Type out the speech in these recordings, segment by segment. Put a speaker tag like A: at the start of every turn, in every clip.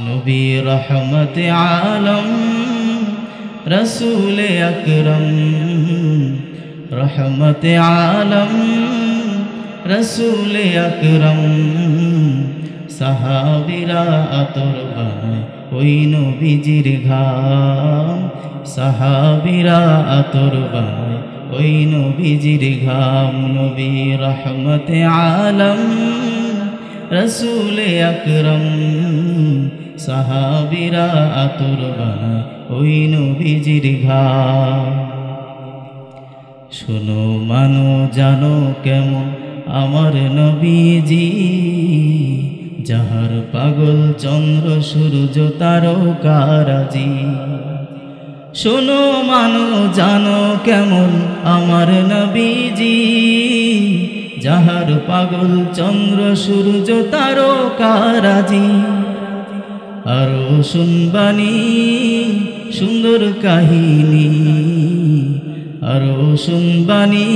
A: নবী রহমত আলম রসূল আকরম, রহমত আলম রসূল আকরম। সাহাবীরা আতর বানায় ওই নবীজির ঘাম, সাহাবীরা আতর বানায় ওই নবীজির ঘাম। নবী রহমত আলম রসূল আকরম, সাহাবীরা আতর বানায় ওই নবীজির ঘাম। শোনো মানো জানো কেমন আমার নবীজি, যাহার পাগল চন্দ্র সূর্য তারকারাজি। শোনো মানো জানো কেমন আমার নবীজি, যাহার পাগল চন্দ্র সূর্য তারকারাজি। আরো শুনবানি সুন্দর কাহিনী, আরো শুনবানি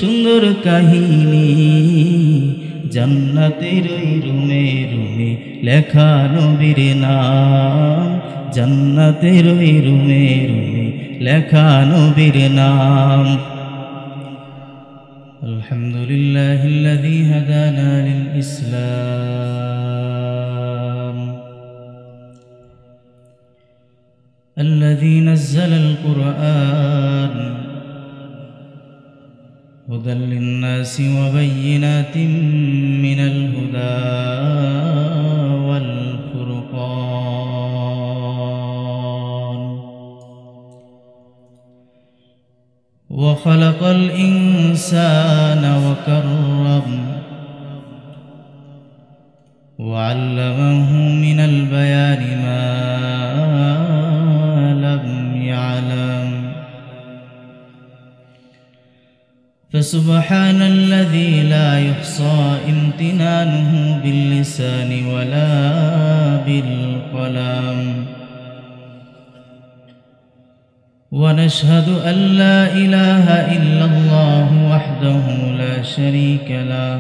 A: সুন্দর কাহিনী। জান্নাতের ওই রুমে রুমে লেখা নবীর নাম, জান্নাতের ওই রুমে রুমে লেখা নবীর নাম। আলহামদুলিল্লাহিল্লাযী হাদানা লিল ইসলাম, الذي نزل القرآن هدى للناس وبينات من الهدى والفرقان، وخلق الإنسان وكرم وعلمه من البيان ما فسبحان الذي لا يحصى امتنانه باللسان ولا بالقلم، ونشهد أن لا إله إلا الله وحده لا شريك له،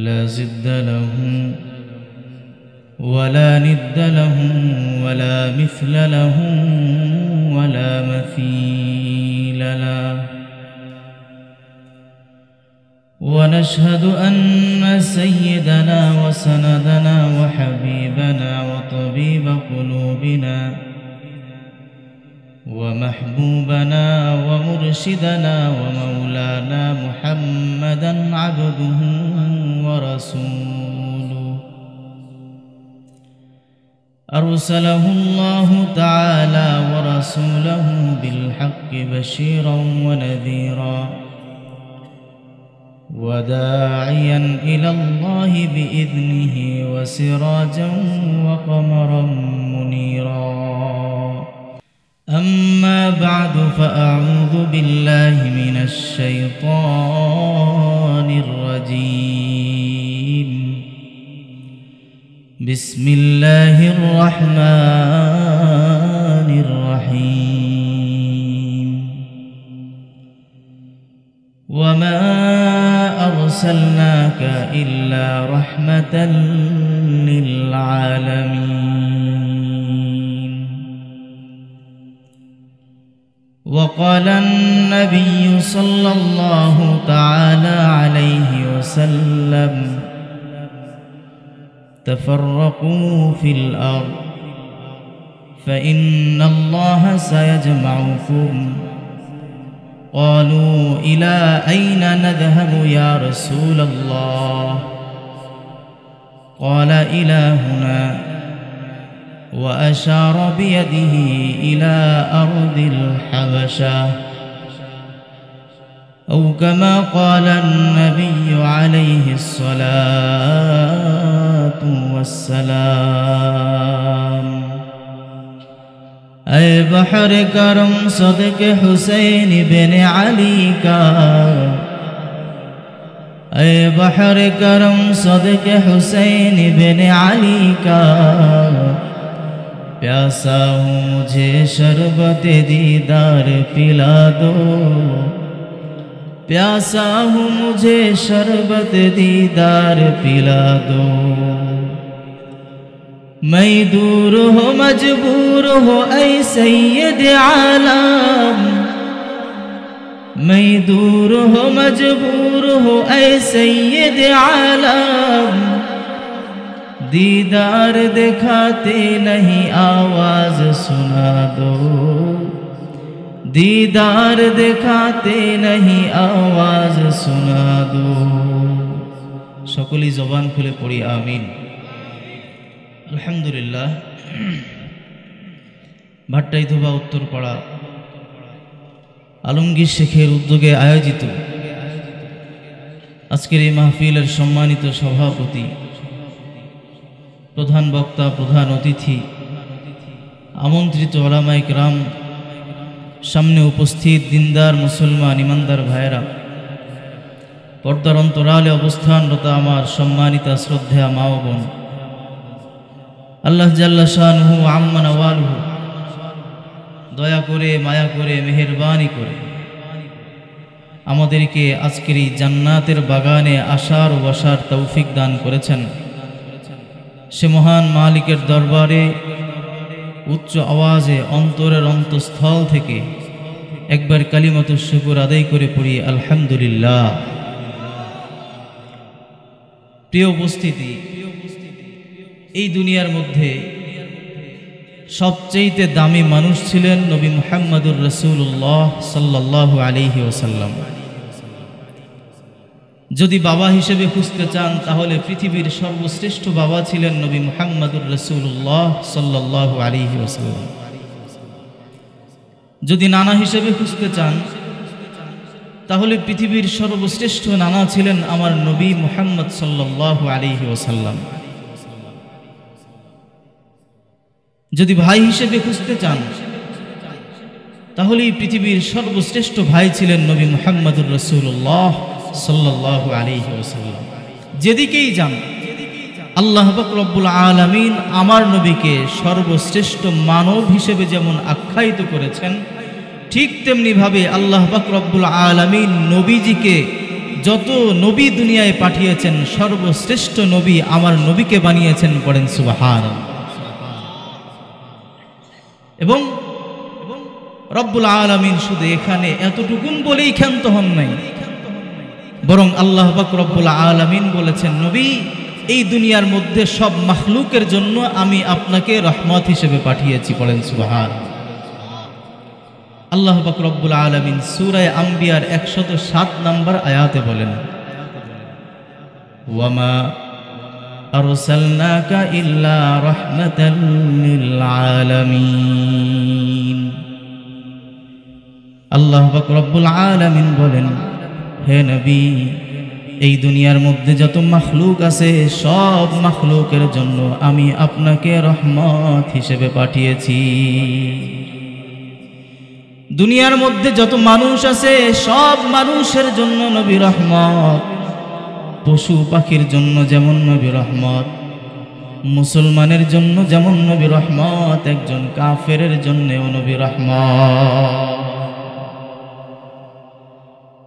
A: لا ضد له ولا ند له ولا مثل له ولا مثيل له، ونشهد أن سيدنا وسندنا وحبيبنا وطبيب قلوبنا ومحبوبنا ومرشدنا ومولانا محمدا عبده ورسوله، أرسله الله تعالى ورسوله بالحق بشيرا ونذيرا وداعيا إلى الله بإذنه وسراجا وقمرا منيرا. أما بعد فأعوذ بالله من الشيطان الرجيم. بسم الله الرحمن الرحيم. وما أرسلناك إلا رحمة للعالمين. وقال النبي صلى الله تعالى عليه وسلم: تفرقوا في الأرض فإن الله سيجمعكم. قالوا: إلى أين نذهب يا رسول الله؟ قال: إلى هنا، وأشار بيده إلى أرض الحبشة، أو كما قال النبي عليه الصلاة والسلام. اے بحر کرم صدق حسین بن علی کا، اے بحر کرم صدق حسین بن علی کا، प्यासा हूँ मुझे शरबत दीदार पिला दो। प्यासा हूँ मुझे शरबत दीदार पिला दो। मैं दूर हो मजबूर हो ऐ सैयद आलम, मैं दूर हो मजबूर हो ऐ सैयद आलम, दीदार दिखाते नहीं आवाज सुना दो, दीदार दिखाते नहीं आवाज सुना दो। सकली जबान खुले पड़ी आमीन। আলহামদুলিল্লাহ। ভাট্টাইথোবা উত্তরপাড়া আলমগীর শেখের উদ্যোগে আয়োজিত আজকের এই মাহফিলের সম্মানিত সভাপতি, প্রধান বক্তা, প্রধান অতিথি, আমন্ত্রিত উলামায়ে কেরাম, সামনে উপস্থিত দিনদার মুসলমান ইমানদার ভাইয়েরা, পর্দার অন্তরালে অবস্থানরত আমার সম্মানিতা শ্রদ্ধেয়া মা ও বোন, আল্লাহ জাল্লা শানুহু আম্মা নওয়ালুহু দয়া করে, মায়া করে, মেহেরবানি করে আমাদেরকে আজকের এই জান্নাতের বাগানে আসার ও বসার তৌফিক দান করেছেন। সে মহান মালিকের দরবারে উচ্চ আওয়াজে অন্তরের অন্তঃস্থল থেকে একবার কালিমাতুশ শুকর আদায় করে পড়ি আলহামদুলিল্লাহ। প্রিয় উপস্থিতি, এই দুনিয়ার মধ্যে সবচেয়ে দামি মানুষ ছিলেন নবী মুহাম্মদুর রাসূলুল্লাহ সাল্লাল্লাহু আলাইহি ওয়াসাল্লাম। যদি বাবা হিসেবে খুঁজতে চান তাহলে পৃথিবীর সর্বশ্রেষ্ঠ বাবা ছিলেন নবী মুহাম্মদুর রাসূলুল্লাহ সাল্লাল্লাহু আলাইহি ওয়াসাল্লাম। যদি নানা হিসেবে খুঁজতে চান তাহলে পৃথিবীর সর্বশ্রেষ্ঠ নানা ছিলেন আমার নবী মুহাম্মদ সাল্লাল্লাহু আলাইহি ওয়াসাল্লাম। যদি ভাই হিসেবে খুঁজতে চান তাহলে পৃথিবীর সর্বশ্রেষ্ঠ ভাই ছিলেন নবী মুহাম্মদুর রাসূলুল্লাহ সাল্লাল্লাহু আলাইহি ওয়াসাল্লাম। যেদিকেই যান আল্লাহ পাক রব্বুল আলামিন আমার নবীকে সর্বশ্রেষ্ঠ মানব হিসেবে যেমন আখ্যায়িত করেছেন, ঠিক তেমনি ভাবে আল্লাহ পাক রব্বুল আলামিন নবীজিকে যত নবী দুনিয়ায় পাঠিয়েছেন সর্বশ্রেষ্ঠ নবী আমার নবীকে বানিয়েছেন। পড়েন সুবহানাল্লাহ। এবং রব্বুল আলামিন শুধু এখানে এতটুকুন বলেই ক্ষান্ত হন নাই, বরং আল্লাহ পাক রব্বুল আলামিন বলেছেন, নবী এই দুনিয়ার মধ্যে সব মাখলুকের জন্য আমি আপনাকে রহমত হিসেবে পাঠিয়েছি। পড়েন সুবহানাল্লাহ। আল্লাহ পাক রব্বুল আলামিন সূরা আম্বিয়ার 107 নম্বর আয়াতে বলেন, ওয়ামা আরসালনাকা ইল্লা রাহমাতাল লিল আলামিন। আল্লাহ পাক রব্বুল আলামিন বলেন, হে নবী এই দুনিয়ার মধ্যে যত মাখলুক আছে সব মাখলুকের জন্য আমি আপনাকে রহমত হিসেবে পাঠিয়েছি। দুনিয়ার মধ্যে যত মানুষ আছে সব মানুষের জন্য নবী রহমত। পশু পাখির জন্য যেমন নবী রহমত, মুসলমানের জন্য যেমন নবী রহমত, একজন কাফেরের জন্যও নবী রহমত।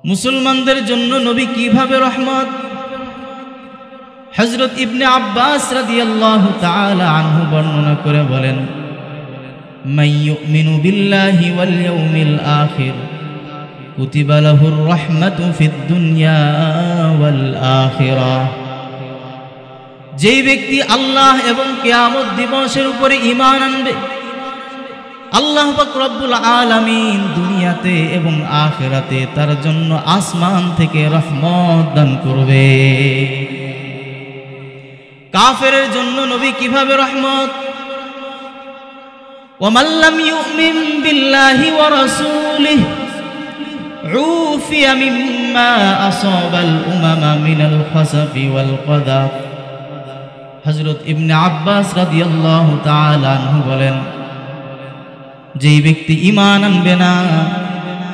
A: মুসলমানদের জন্য নবী কিভাবে রহমত? হযরত ইবনে আব্বাস রাদিয়াল্লাহু তাআলা আনহু বর্ণনা করে বলেন, মান ইউমিনু বিল্লাহি ওয়াল ইয়াউমিল আখির কুতিবা লাহুর রাহমাতু ফিদ দুনিয়া ওয়াল আখিরাহ। যেই ব্যক্তি আল্লাহ এবং কিয়ামত দিবসের উপরে ঈমান আনবে, আল্লাহ পাক রব্বুল আলামিন দুনিয়াতে এবং আখিরাতে তার জন্য আসমান থেকে রহমত দান করবে। কাফেরের জন্য নবী কিভাবে রহমত? ওয়ামান লাম ইউমিন বিল্লাহি ওয়া রাসূলিহি উফিয়া মিম্মা আসাবাল উমামা মিনাল খাসাফি ওয়াল কদাফ। হযরত ইবনে আব্বাস রাদিয়াল্লাহু তাআলা আনহু বলেন, যেই ব্যক্তি ঈমান আনবে না,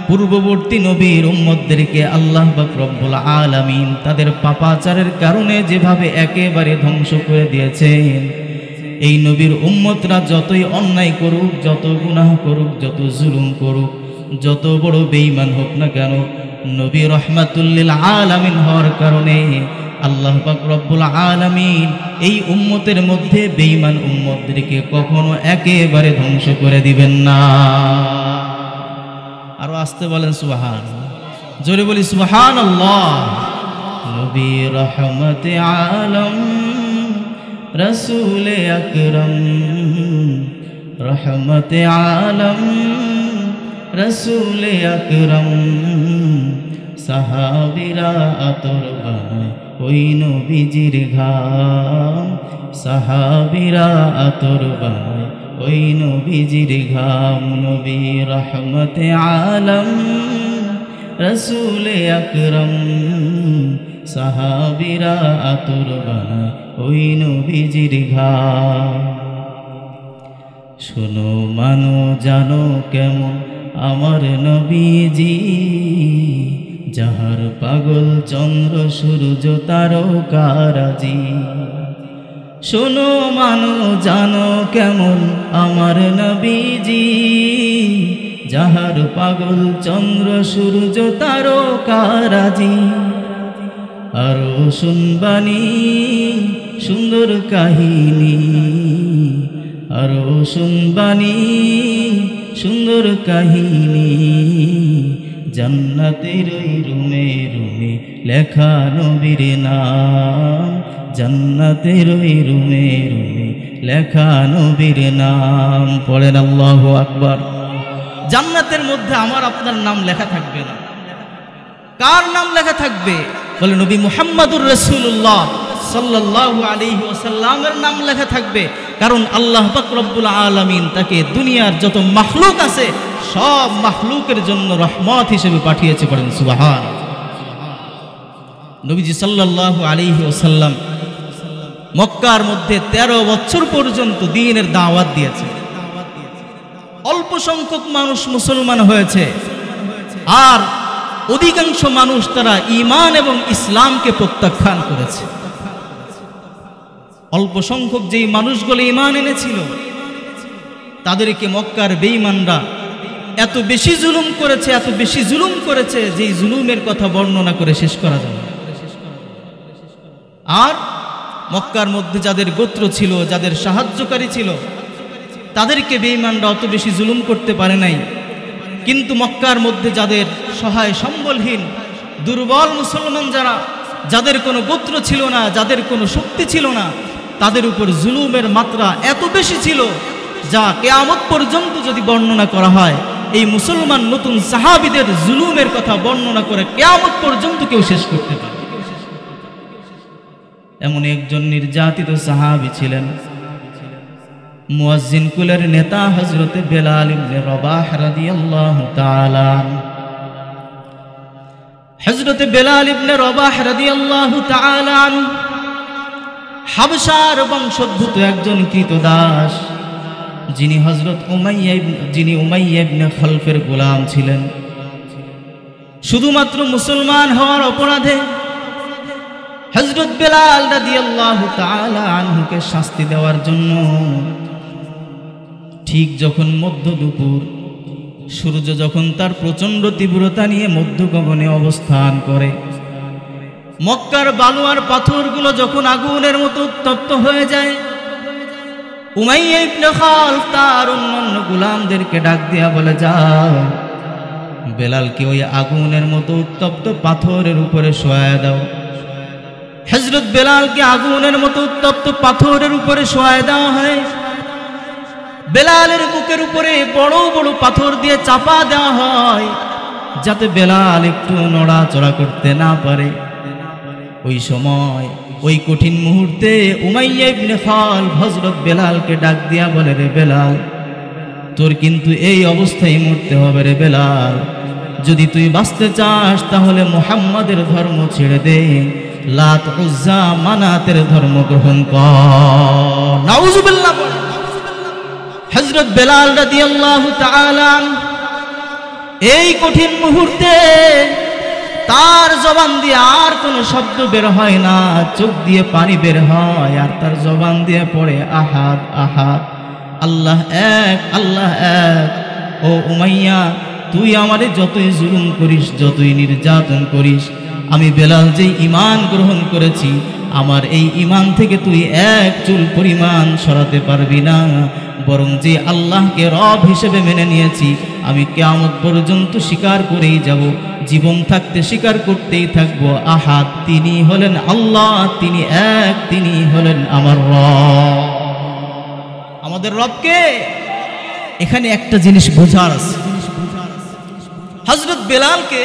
A: পূর্ববর্তী নবীর উম্মতদেরকে আল্লাহ পাক রব্বুল আলামিন তাদের পাপাচারের কারণে যেভাবে একেবারে ধ্বংস করে দিয়েছেন, এই নবীর উম্মতরা যতই অন্যায় করুক, যত গুনাহ করুক, যত জুলুম করুক, যত বড় বেঈমান হোক না কেন, নবী রহমাতুল লিল আলামিন হওয়ার কারণে আল্লাহ পাক রব্বুল আলামিন এই উম্মতের মধ্যে বেঈমান উম্মতদেরকে কখনো একেবারে ধ্বংস করে দিবেন না। আরো আসতে বলেন সুবহান, জোরে বলি সুবহানাল্লাহ। নবী রহমতে আলম রসুল আকরম, রহমতে আলম রসুল আকরম, সাহাবীরা আতর বানায় ওই নবীজির ঘাম, সাহাবীরা আতর বানায় ওই নবীজির ঘাম। নবী রহমতে আলম রসুল আকরম, সাহাবীরা আতর বানায় ওই নবীজির ঘাম। শোনো মানো জানো কেমন আমার নবীজি, যাহার পাগল চন্দ্র সূর্য তারকারাজি। শোনো মানো জানো কেমন আমার নবীজি, যাহার পাগল চন্দ্র সূর্য তারকারাজি। আরো শুনবানি সুন্দর কাহিনী, আরো শুনবানি সুন্দর কাহিনী, জান্নাতের ওই রুমে রুমে লেখা নবীর নাম, জান্নাতের ওই রুমে রুমে লেখা নবীর নাম। পড়েন আল্লাহু আকবার। জান্নাতের মধ্যে আমার আপনার নাম লেখা থাকবে না, কার নাম লেখা থাকবে? বলে নবী মুহাম্মদুর রাসূলুল্লাহ সাল্লাল্লাহু আলাইহি ওয়াসাল্লামের নাম লেখা থাকবে। কারণ আল্লাহ পাক রব্বুল আলামিন তাকে দুনিয়ার যত মাখলুক আছে সব মাখলুকের জন্য রহমত হিসেবে পাঠিয়েছে। পড়েন সুবহান। নবীজি সাল্লাল্লাহু আলাইহি ওয়াসাল্লাম মক্কার মধ্যে 13 বছর পর্যন্ত দ্বীনের দাওয়াত দিয়েছে। অল্প সংখ্যক মানুষ মুসলমান হয়েছে, আর অধিকাংশ মানুষ তারা ঈমান এবং ইসলামকে প্রত্যাখ্যান করেছে। অল্প সংখ্যক যেই মানুষগুলো ঈমান এনেছিল তাদেরকে মক্কার বেঈমানরা এত বেশি জুলুম করেছে, এত বেশি জুলুম করেছে যেই জুলুমের কথা বর্ণনা করে শেষ করা যাবে না। আর মক্কার মধ্যে যাদের গোত্র ছিল, যাদের সাহায্যকারী ছিল, তাদেরকে বেঈমানরা অত বেশি জুলুম করতে পারে নাই। কিন্তু মক্কার মধ্যে যাদের সহায় সম্বলহীন দুর্বল মুসলমান যারা, যাদের কোনো গোত্র ছিল না, যাদের কোনো শক্তি ছিল না, তাদের উপর জুলুমের মাত্রা এত বেশি ছিল যা কিয়ামত পর্যন্ত যদি বর্ণনা করা হয়, এই মুসলমান নতুন সাহাবীদের জুলুমের কথা বর্ণনা করে কিয়ামত পর্যন্ত কেউ শেষ করতে পারে। এমন একজন নির্যাতিত সাহাবী ছিলেন, মুয়াজ্জিন কুলের নেতা হযরতে বেলাল ইবনে রবাহ রাদিয়াল্লাহু তাআলা। হযরতে বেলাল ইবনে রবাহ রাদিয়াল্লাহু তাআলা হাবশার বংশোদ্ভূত একজন কৃতদাস, যিনি উমাইয়া ইবনে খলফের গোলাম ছিলেন। শুধুমাত্র মুসলমান হওয়ার অপরাধে হযরত বেলাল রাদিয়াল্লাহু তাআলা আনহুকে শাস্তি দেওয়ার জন্য ঠিক যখন মধ্য দুপুর, সূর্য যখন তার প্রচণ্ড তীব্রতা নিয়ে মধ্য গগনে অবস্থান করে, মক্কার বালু আর পাথরগুলো যখন আগুনের মতো উত্তপ্ত হয়ে যায়, উমাইয়া ইবনে খালফ তার অন্যান্য গোলামদেরকে ডাক দিয়া বলে, যাও বেলালকে ওই আগুনের মতো উত্তপ্ত পাথরের উপরে শোয়ায় দাও। হযরত বেলালকে আগুনের মতো উত্তপ্ত পাথরের উপরে শোয়ায় দেওয়া হয়। বেলালের বুকের উপরে বড় বড় পাথর দিয়ে চাপা দেওয়া হয়, যাতে বেলাল একটু নড়াচড়া করতে না পারে। ওই সময়, ওই কঠিন মুহূর্তে উমাইয়া ইবনে খালফ হযরত বেলালকে ডাক দিয়া বলে, রে বেলাল, তোর কিন্তু এই অবস্থায় মরতে হবে রে বেলাল। যদি তুই বাঁচতে চাস তাহলে মুহাম্মাদের ধর্ম ছেড়ে দে, লাত উজ্জা মানাতের ধর্ম গ্রহণ কর। নাউজুবিল্লাহ। হযরত বেলাল রাদিয়াল্লাহু তাআলা এই কঠিন মুহূর্তে তার জবান দিয়ে আর কোনো শব্দ বের হয় না, চোখ দিয়ে পানি বের হয়, আর তার জবান দিয়ে পড়ে আহাদ আহাদ, আল্লাহ এক, আল্লাহ এক। ও উমাইয়া, তুই আমারে যতই জুলুম করিস, যতই নির্যাতন করিস, আমি বেলাল যে ঈমান গ্রহণ করেছি, আমার এই ঈমান থেকে তুই এক চুল পরিমাণ সরাতে পারবি না। বরং যে আল্লাহকে রব হিসেবে মেনে নিয়েছি, আমি কিয়ামত পর্যন্ত স্বীকার করেই যাব, জীবন থাকতে স্বীকার করতেই থাকবো। আহাদ, তিনি হলেন আল্লাহ, তিনি এক, তিনি হলেন আমার রব। আমাদের রবকে। এখানে একটা জিনিস বোঝার আছে, হযরত বেলালকে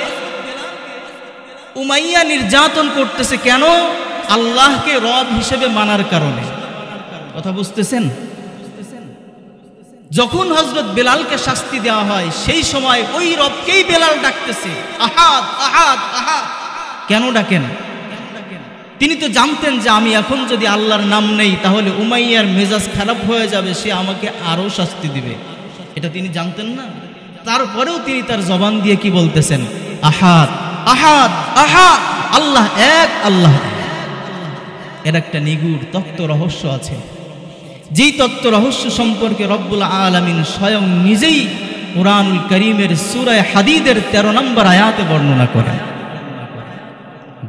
A: উমাইয়া নির্যাতন করতেছে কেন? আল্লাহকে রব হিসেবে মানার কারণে। কথা বুঝতেছেন? যখন হযরত বেলালকে শাস্তি দেওয়া হয়, সেই সময় ওই রবকেই বেলাল ডাকতেছে, আহাদ আহাদ আহাদ। কেন ডাকেন? তিনি তো জানতেন যে আমি এখন যদি আল্লাহর নাম নেই তাহলে উমাইয়ার মেজাজ খারাপ হয়ে যাবে, সে আমাকে আরো শাস্তি দিবে। এটা তিনি জানতেন না। তারপরেও তিনি তার জবান দিয়ে কি বলতেছেন? আহাদ আহাদ আহাদ, আল্লাহ এক, আল্লাহ এক। এর একটা নিগূঢ় তত্ত্ব রহস্য আছে, যেই তত্ত্ব রহস্য সম্পর্কে রব্বুল আলামিন স্বয়ং নিজেই কুরআনুল কারীমের সূরা হাদীদের 13 নম্বর আয়াতে বর্ণনা করেন।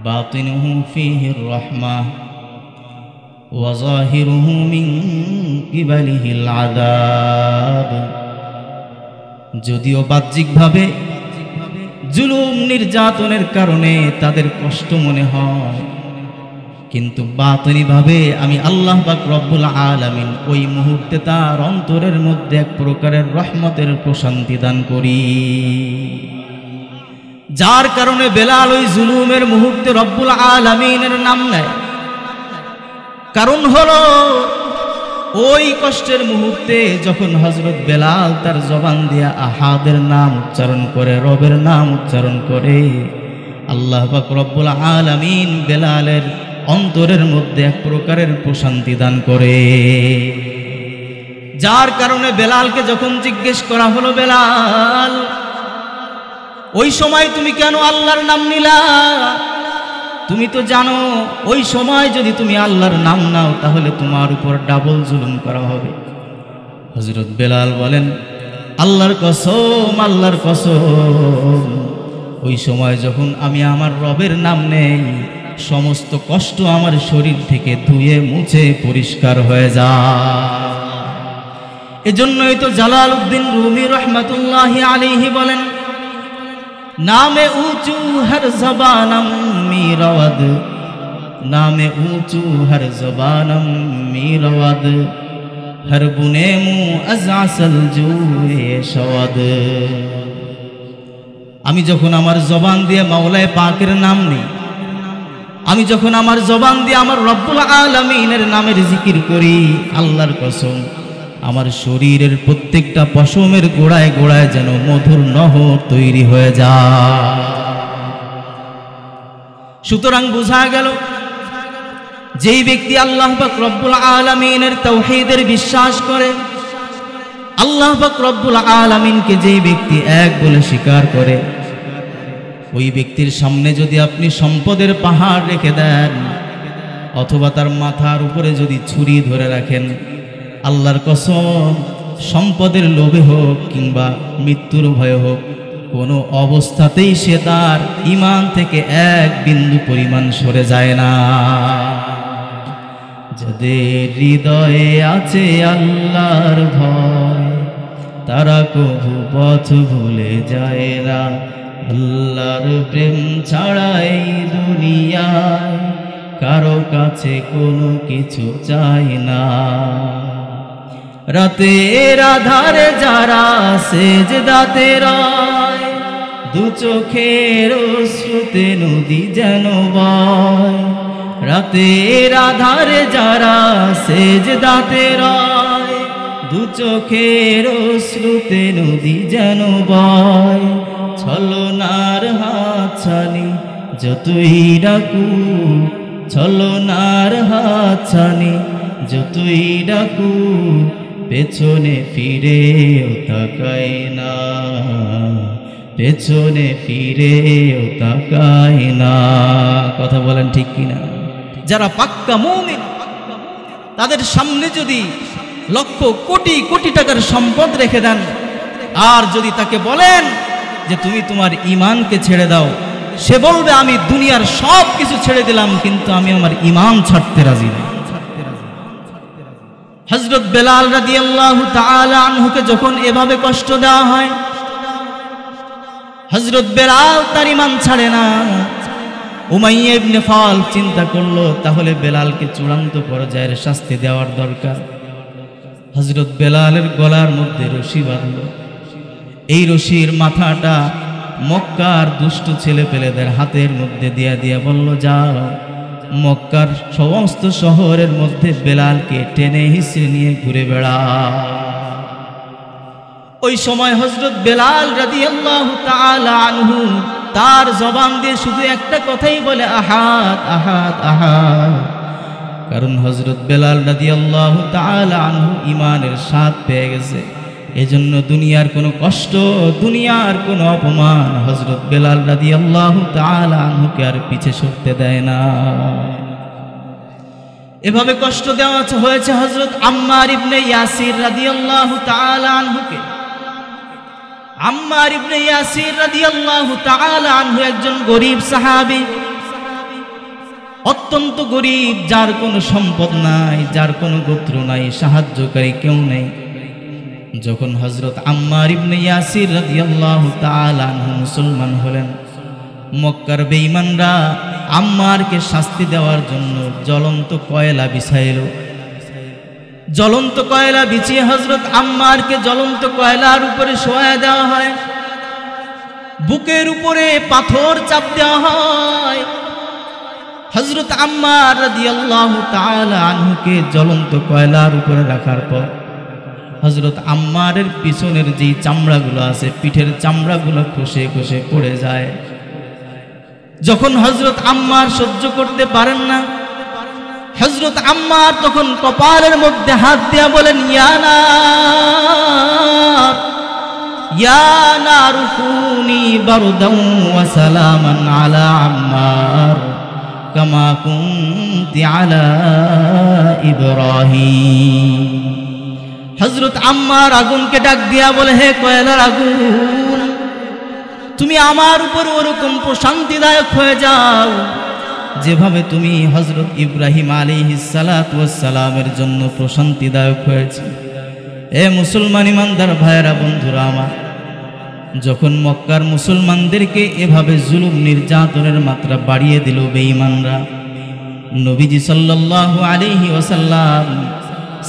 A: বাতিনুহু ফীহির রাহমাহ ওয়া যাহিরুহু মিন কিবালিহিল আযাব। যদিও বাহ্যিকভাবে জুলুম নির্যাতনের কারণে তাদের কষ্ট মনে হয়, কিন্তু বাতিনিভাবে আমি আল্লাহ পাক রব্বুল আলামিন ওই মুহূর্তে তার অন্তরের মধ্যে এক প্রকারের রহমতের প্রশান্তি দান করি, যার কারণে বেলাল ওই জুলুমের মুহূর্তে রব্বুল আলামিনের নাম নেয়। কারণ হলো ওই কষ্টের মুহূর্তে যখন হযরত বেলাল তার জবান দিয়ে আহাদের নাম উচ্চারণ করে, রবের নাম উচ্চারণ করে, আল্লাহ পাক রব্বুল আলামিন বেলালের অন্তরের মধ্যে এক প্রকারের প্রশান্তি দান করে, যার কারণে বেলালকে যখন জিজ্ঞেস করা হলো, বেলাল ওই সময় তুমি কেন আল্লাহর নাম নিলা? তুমি তো জানো ওই সময় যদি তুমি আল্লাহর নাম নাও তাহলে তোমার উপর ডাবল জুলুম করা হবে। হযরত বেলাল বলেন, আল্লাহর কসম, আল্লাহর কসম, ওই সময় যখন আমি আমার রবের নাম নেই, সমস্ত কষ্ট আমার শরীর থেকে ধুয়ে মুছে পরিষ্কার হয়ে যায়। এজন্যই তো জালালউদ্দিন রুমি রহমাতুল্লাহি আলাইহি বলেন, নামে উঁচু হর জবানম মিরওয়াদ, নামে উঁচু হর জবানম মিরওয়াদ, হর বুনে মু আজাসল জুয়ে সওয়াদ। আমি যখন আমার জবান দিয়ে মাওলায়ে পাকের নাম নিই, আমি যখন আমার জবান দিয়ে আমার রব্বুল আলামিনের নামের জিকির করি, আল্লাহর কসম আমার শরীরের প্রত্যেকটা পশমের গোড়ায় গোড়ায় যেন মধুর নহর তৈরি হয়ে যায়। সুতরাং বোঝা গেল, যেই ব্যক্তি আল্লাহ পাক রব্বুল আলামিনের তাওহীদের বিশ্বাস করে, আল্লাহ পাক রব্বুল আলামিনকে যেই ব্যক্তি এক বলে স্বীকার করে, ওই ব্যক্তির সামনে যদি আপনি সম্পদের পাহাড় রেখে দেন অথবা তার মাথার উপরে যদি ছুরি ধরে রাখেন, আল্লাহর কসম সম্পদের লোভে হোক কিংবা মৃত্যুর ভয়ে হোক, কোনো অবস্থাতেই সে তার ঈমান থেকে এক বিন্দু পরিমাণ সরে যায় না। যাদের হৃদয়ে আছে আল্লাহর ভয়, তারা কবু পথ ভুলে যায় না। আল্লাহর প্রেম ছাড়া এই দুনিয়ায় কারো কাছে কোনো কিছু চাই না। রাতের আধারে যারা সেজদাতে রয়, দু চোখের অশ্রুতে নদী যেন বয়। রাতের আধারে যারা সেজদাতে রয়, দু চোখের অশ্রুতে নদী যেন বয়। ছলনার হাতছানি যতই ডাকু, ছলনার হাতছানি যতই ডাকু, পেছনে ফিরেও তাকায় না, পেছনে ফিরেও তাকায় না। কথা বলেন ঠিক কিনা? যারা পাক্কা মুমিন, তাদের সামনে যদি লক্ষ কোটি কোটি টাকার সম্পদ রেখে দেন, আর যদি তাকে বলেন যে তুমি তোমার ঈমানকে ছেড়ে দাও, সে বলবে আমি দুনিয়ার সব কিছু ছেড়ে দিলাম কিন্তু আমি আমার ঈমান ছাড়তে রাজি না। হযরত বেলাল রাদিয়াল্লাহু তাআলা আনহুকে যখন এভাবে কষ্ট দেওয়া হয়, হযরত বেলাল তার ঈমান ছাড়ে না। উমাইয়া ইবনে খালদ চিন্তা করলো তাহলে বেলালকে চূড়ান্ত পর্যায়ের শাস্তি দেওয়ার দরকার। হযরত বেলালের গলার মধ্যে রশি বাঁধল। এই রশির মাথাটা মক্কার দুষ্ট ছেলেপেলেদের হাতের মধ্যে দিয়ে বলল, যাও মক্কার সমস্ত শহরের মধ্যে বেলালকে টেনে হিঁচড়ে নিয়ে ঘুরে বেড়া। ওই সময় হযরত বেলাল রাদিয়াল্লাহু তাআলা আনহু তার জবান দিয়ে শুধু একটা কথাই বলে, আহাদ আহাদ আহাদ। কারণ হযরত বেলাল রাদিয়াল্লাহু তাআলা আনহু ঈমানের স্বাদ পেয়ে গেছে। এজন্য দুনিয়ার কোনো কষ্ট, দুনিয়ার কোনো অপমান হযরত বেলাল রাদিয়াল্লাহু তাআলা আনহুকে আর পিছে সরতে দেয় না। এভাবে কষ্ট দেওয়া হয়েছে হযরত আম্মার ইবনে ইয়াসির রাদিয়াল্লাহু তাআলা আনহুকে। আম্মার ইবনে ইয়াসির রাদিয়াল্লাহু তাআলা আনহু একজন গরীব সাহাবী, অত্যন্ত গরীব, যার কোনো সম্পদ নাই, যার কোনো গোত্র নাই, সাহায্যকারী কেউ নেই। যখন হযরত আম্মার ইবনে ইয়াসির রাদিয়াল্লাহু তাআলা আনহু মুসলমান হলেন, মক্কার বেঈমানরা আম্মারকে শাস্তি দেওয়ার জন্য জ্বলন্ত কয়লা বিছাইল। জ্বলন্ত কয়লা বিছিয়ে হযরত আম্মারকে জ্বলন্ত কয়লার উপরে শোয়া দেওয়া হয়, বুকের উপরে পাথর চাপ দেওয়া হয়। হযরত আম্মার রাদিয়াল্লাহু তাআলা আনহুকে জ্বলন্ত কয়লার উপরে রাখার পর হযরত আম্মারের পিছনের যে চামড়াগুলো আছে, পিঠের চামড়াগুলো খসে খসে পড়ে যায়। যখন হযরত আম্মার সহ্য করতে পারেন না, হযরত আম্মার তখন কপালের মধ্যে হাত দিয়া বলেন, ইয়া নার ইয়া নারু কুনি বারদান ওয়া সালামান আলা আম্মার কামা কুনতি আলা ইব্রাহিম। হযরত আম্মার আগুনকে ডাক দিয়া বলে, হে কয়লার আগুন, তুমি আমার উপর ওরকম প্রশান্তিদায়ক হয়ে যাও যেভাবে তুমি হযরত ইব্রাহিম আলাইহিস সালাতু ওয়াস সালামের জন্য প্রশান্তিদায়ক হয়েছে। এ মুসলমান ইমানদার ভাইয়েরা, বন্ধুরা আমার, যখন মক্কার মুসলমানদেরকে এভাবে জুলুম নির্যাতনের মাত্রা বাড়িয়ে দিল বেঈমানরা, নবীজি সাল্লাল্লাহু আলাইহি ওয়াসাল্লাম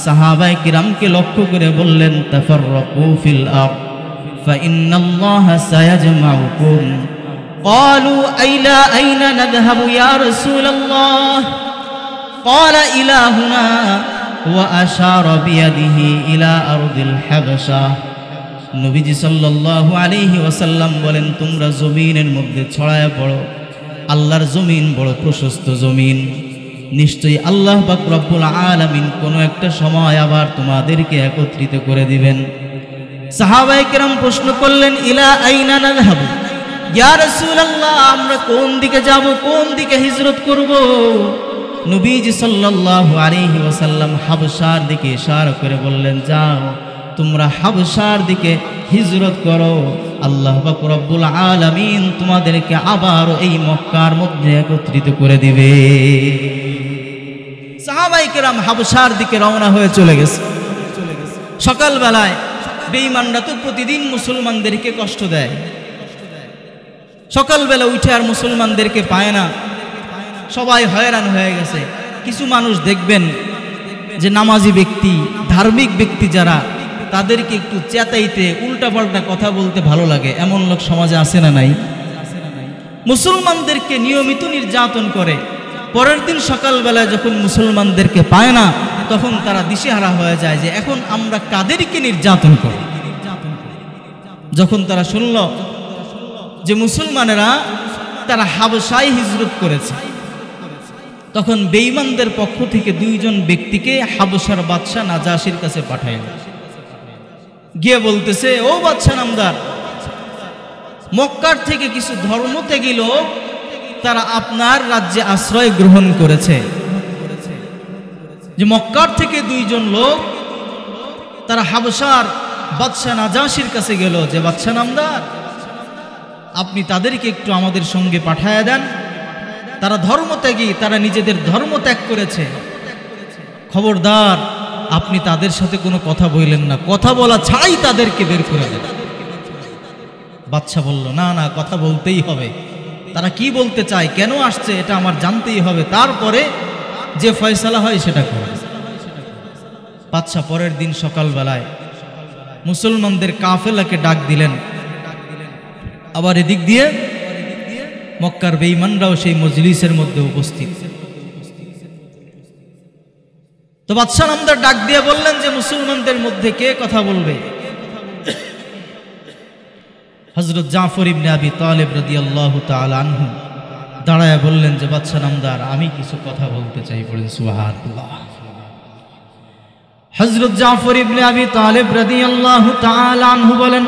A: সাহাবায়ে কিরামকে লক্ষ্য করে বললেন, তাফাররাকু ফিল আরদ ফাইন্নাল্লাহা সায়াজমাউকুম। ক্বালু আইনা নাযহাবু ইয়া রাসূলাল্লাহ? ক্বালা ইলাহুনা ওয়া আশারা বিয়াদিহি ইলা আরদিল হাবশা। নবীজি সাল্লাল্লাহু আলাইহি ওয়াসাল্লাম বলেন, তোমরা জমিনের মধ্যে ছড়ায় পড়ো। আল্লাহর জমিন বড় প্রশস্ত জমিন, নিশ্চয়ই আল্লাহ পাক রব্বুল আলামিন কোনো একটা সময় আবার তোমাদেরকে একত্রিত করে দিবেন। সাহাবায়ে কেরাম প্রশ্ন করলেন, ইলা আইনা নাযহাবু ইয়া রাসূলুল্লাহ, আমরা কোন দিকে যাব, কোন দিকে হিজরত করব? নবীজি সাল্লাল্লাহু আলাইহি ওয়াসাল্লাম হাবশার দিকে ইশারা করে বললেন, যাও তোমরা হাবশার দিকে হিজরত করো, আল্লাহ পাক রব্বুল আলামিন তোমাদেরকে আবার এই মক্কার মধ্যে একত্রিত করে দিবে। সাহাবায়ে কেরাম হাবশার দিকে রওনা হয়ে চলে গেছে। সকালবেলায় বেঈমানরা তো প্রতিদিন মুসলমানদেরকে কষ্ট দেয়। সকালবেলা উঠে আর মুসলমানদেরকে পায় না, সবাই হয়রান হয়ে গেছে। কিছু মানুষ দেখবেন যে নামাজি ব্যক্তি, ধার্মিক ব্যক্তি যারা, তাদেরকে একটু চেতাইতে, উল্টাপাল্টা কথা বলতে ভালো লাগে, এমন লোক সমাজে আছে না নাই? মুসলমানদেরকে নিয়মিত নির্যাতন করে। পরের দিন সকালবেলায় যখন মুসলমানদেরকে পায় না, তখন তারা দিশেহারা হয়ে যায় যে এখন আমরা কাদেরকে নির্যাতন করি। যখন তারা শুনল যে মুসলমানেরা তারা হাবশায় হিজরত করেছে, তখন বেঈমানদের পক্ষ থেকে দুইজন ব্যক্তিকে হাবশার বাদশা নাজাশির কাছে পাঠাইল। গিয়ে বলতেছে, ও বাদশা নামদার, মক্কার থেকে কিছু ধর্মত্যাগী লোক তারা আপনার রাজ্যে আশ্রয় গ্রহণ করেছে। যে মক্কার থেকে দুইজন লোক তারা হাবশার বাদশা নাজাশির কাছে গেল যে, বাদশা নামদার, আপনি তাদেরকে একটু আমাদের সঙ্গে পাঠায়া দেন। তারা ধর্মত্যাগী, তারা নিজেদের ধর্ম ত্যাগ করেছে। খবরদার আপনি তাদের সাথে কোনো কথা বললেন না, কথা বলা ছাড়াই তাদেরকে বের করে দেন। বাদশা বলল, না না, কথা বলতেই হবে। তারা কি বলতে চায়, কেন আসছে, এটা আমার জানতেই হবে, তারপরে যে ফয়সালা হয় সেটা করবে। বাদশা পরের দিন সকালবেলায় মুসলমানদের কাফেলাকে ডাক দিলেন। আবার এদিক দিয়ে মক্কার বেঈমানরাও সেই মজলিসের মধ্যে উপস্থিত। তো বাদশা নামদার ডাক দিয়ে বললেন যে মুসলমানদের মধ্যে কে কথা বলবে? হযরত জাফর ইবনে আবি তালিব রাদিয়াল্লাহু তাআলা আনহু দাঁড়ায় বললেন যে বাদশা নামদার, আমি কিছু কথা বলতে চাই। বলেন সুবহানাল্লাহ। হযরত জাফর ইবনে আবি তালিব রাদিয়াল্লাহু তাআলা আনহু বলেন,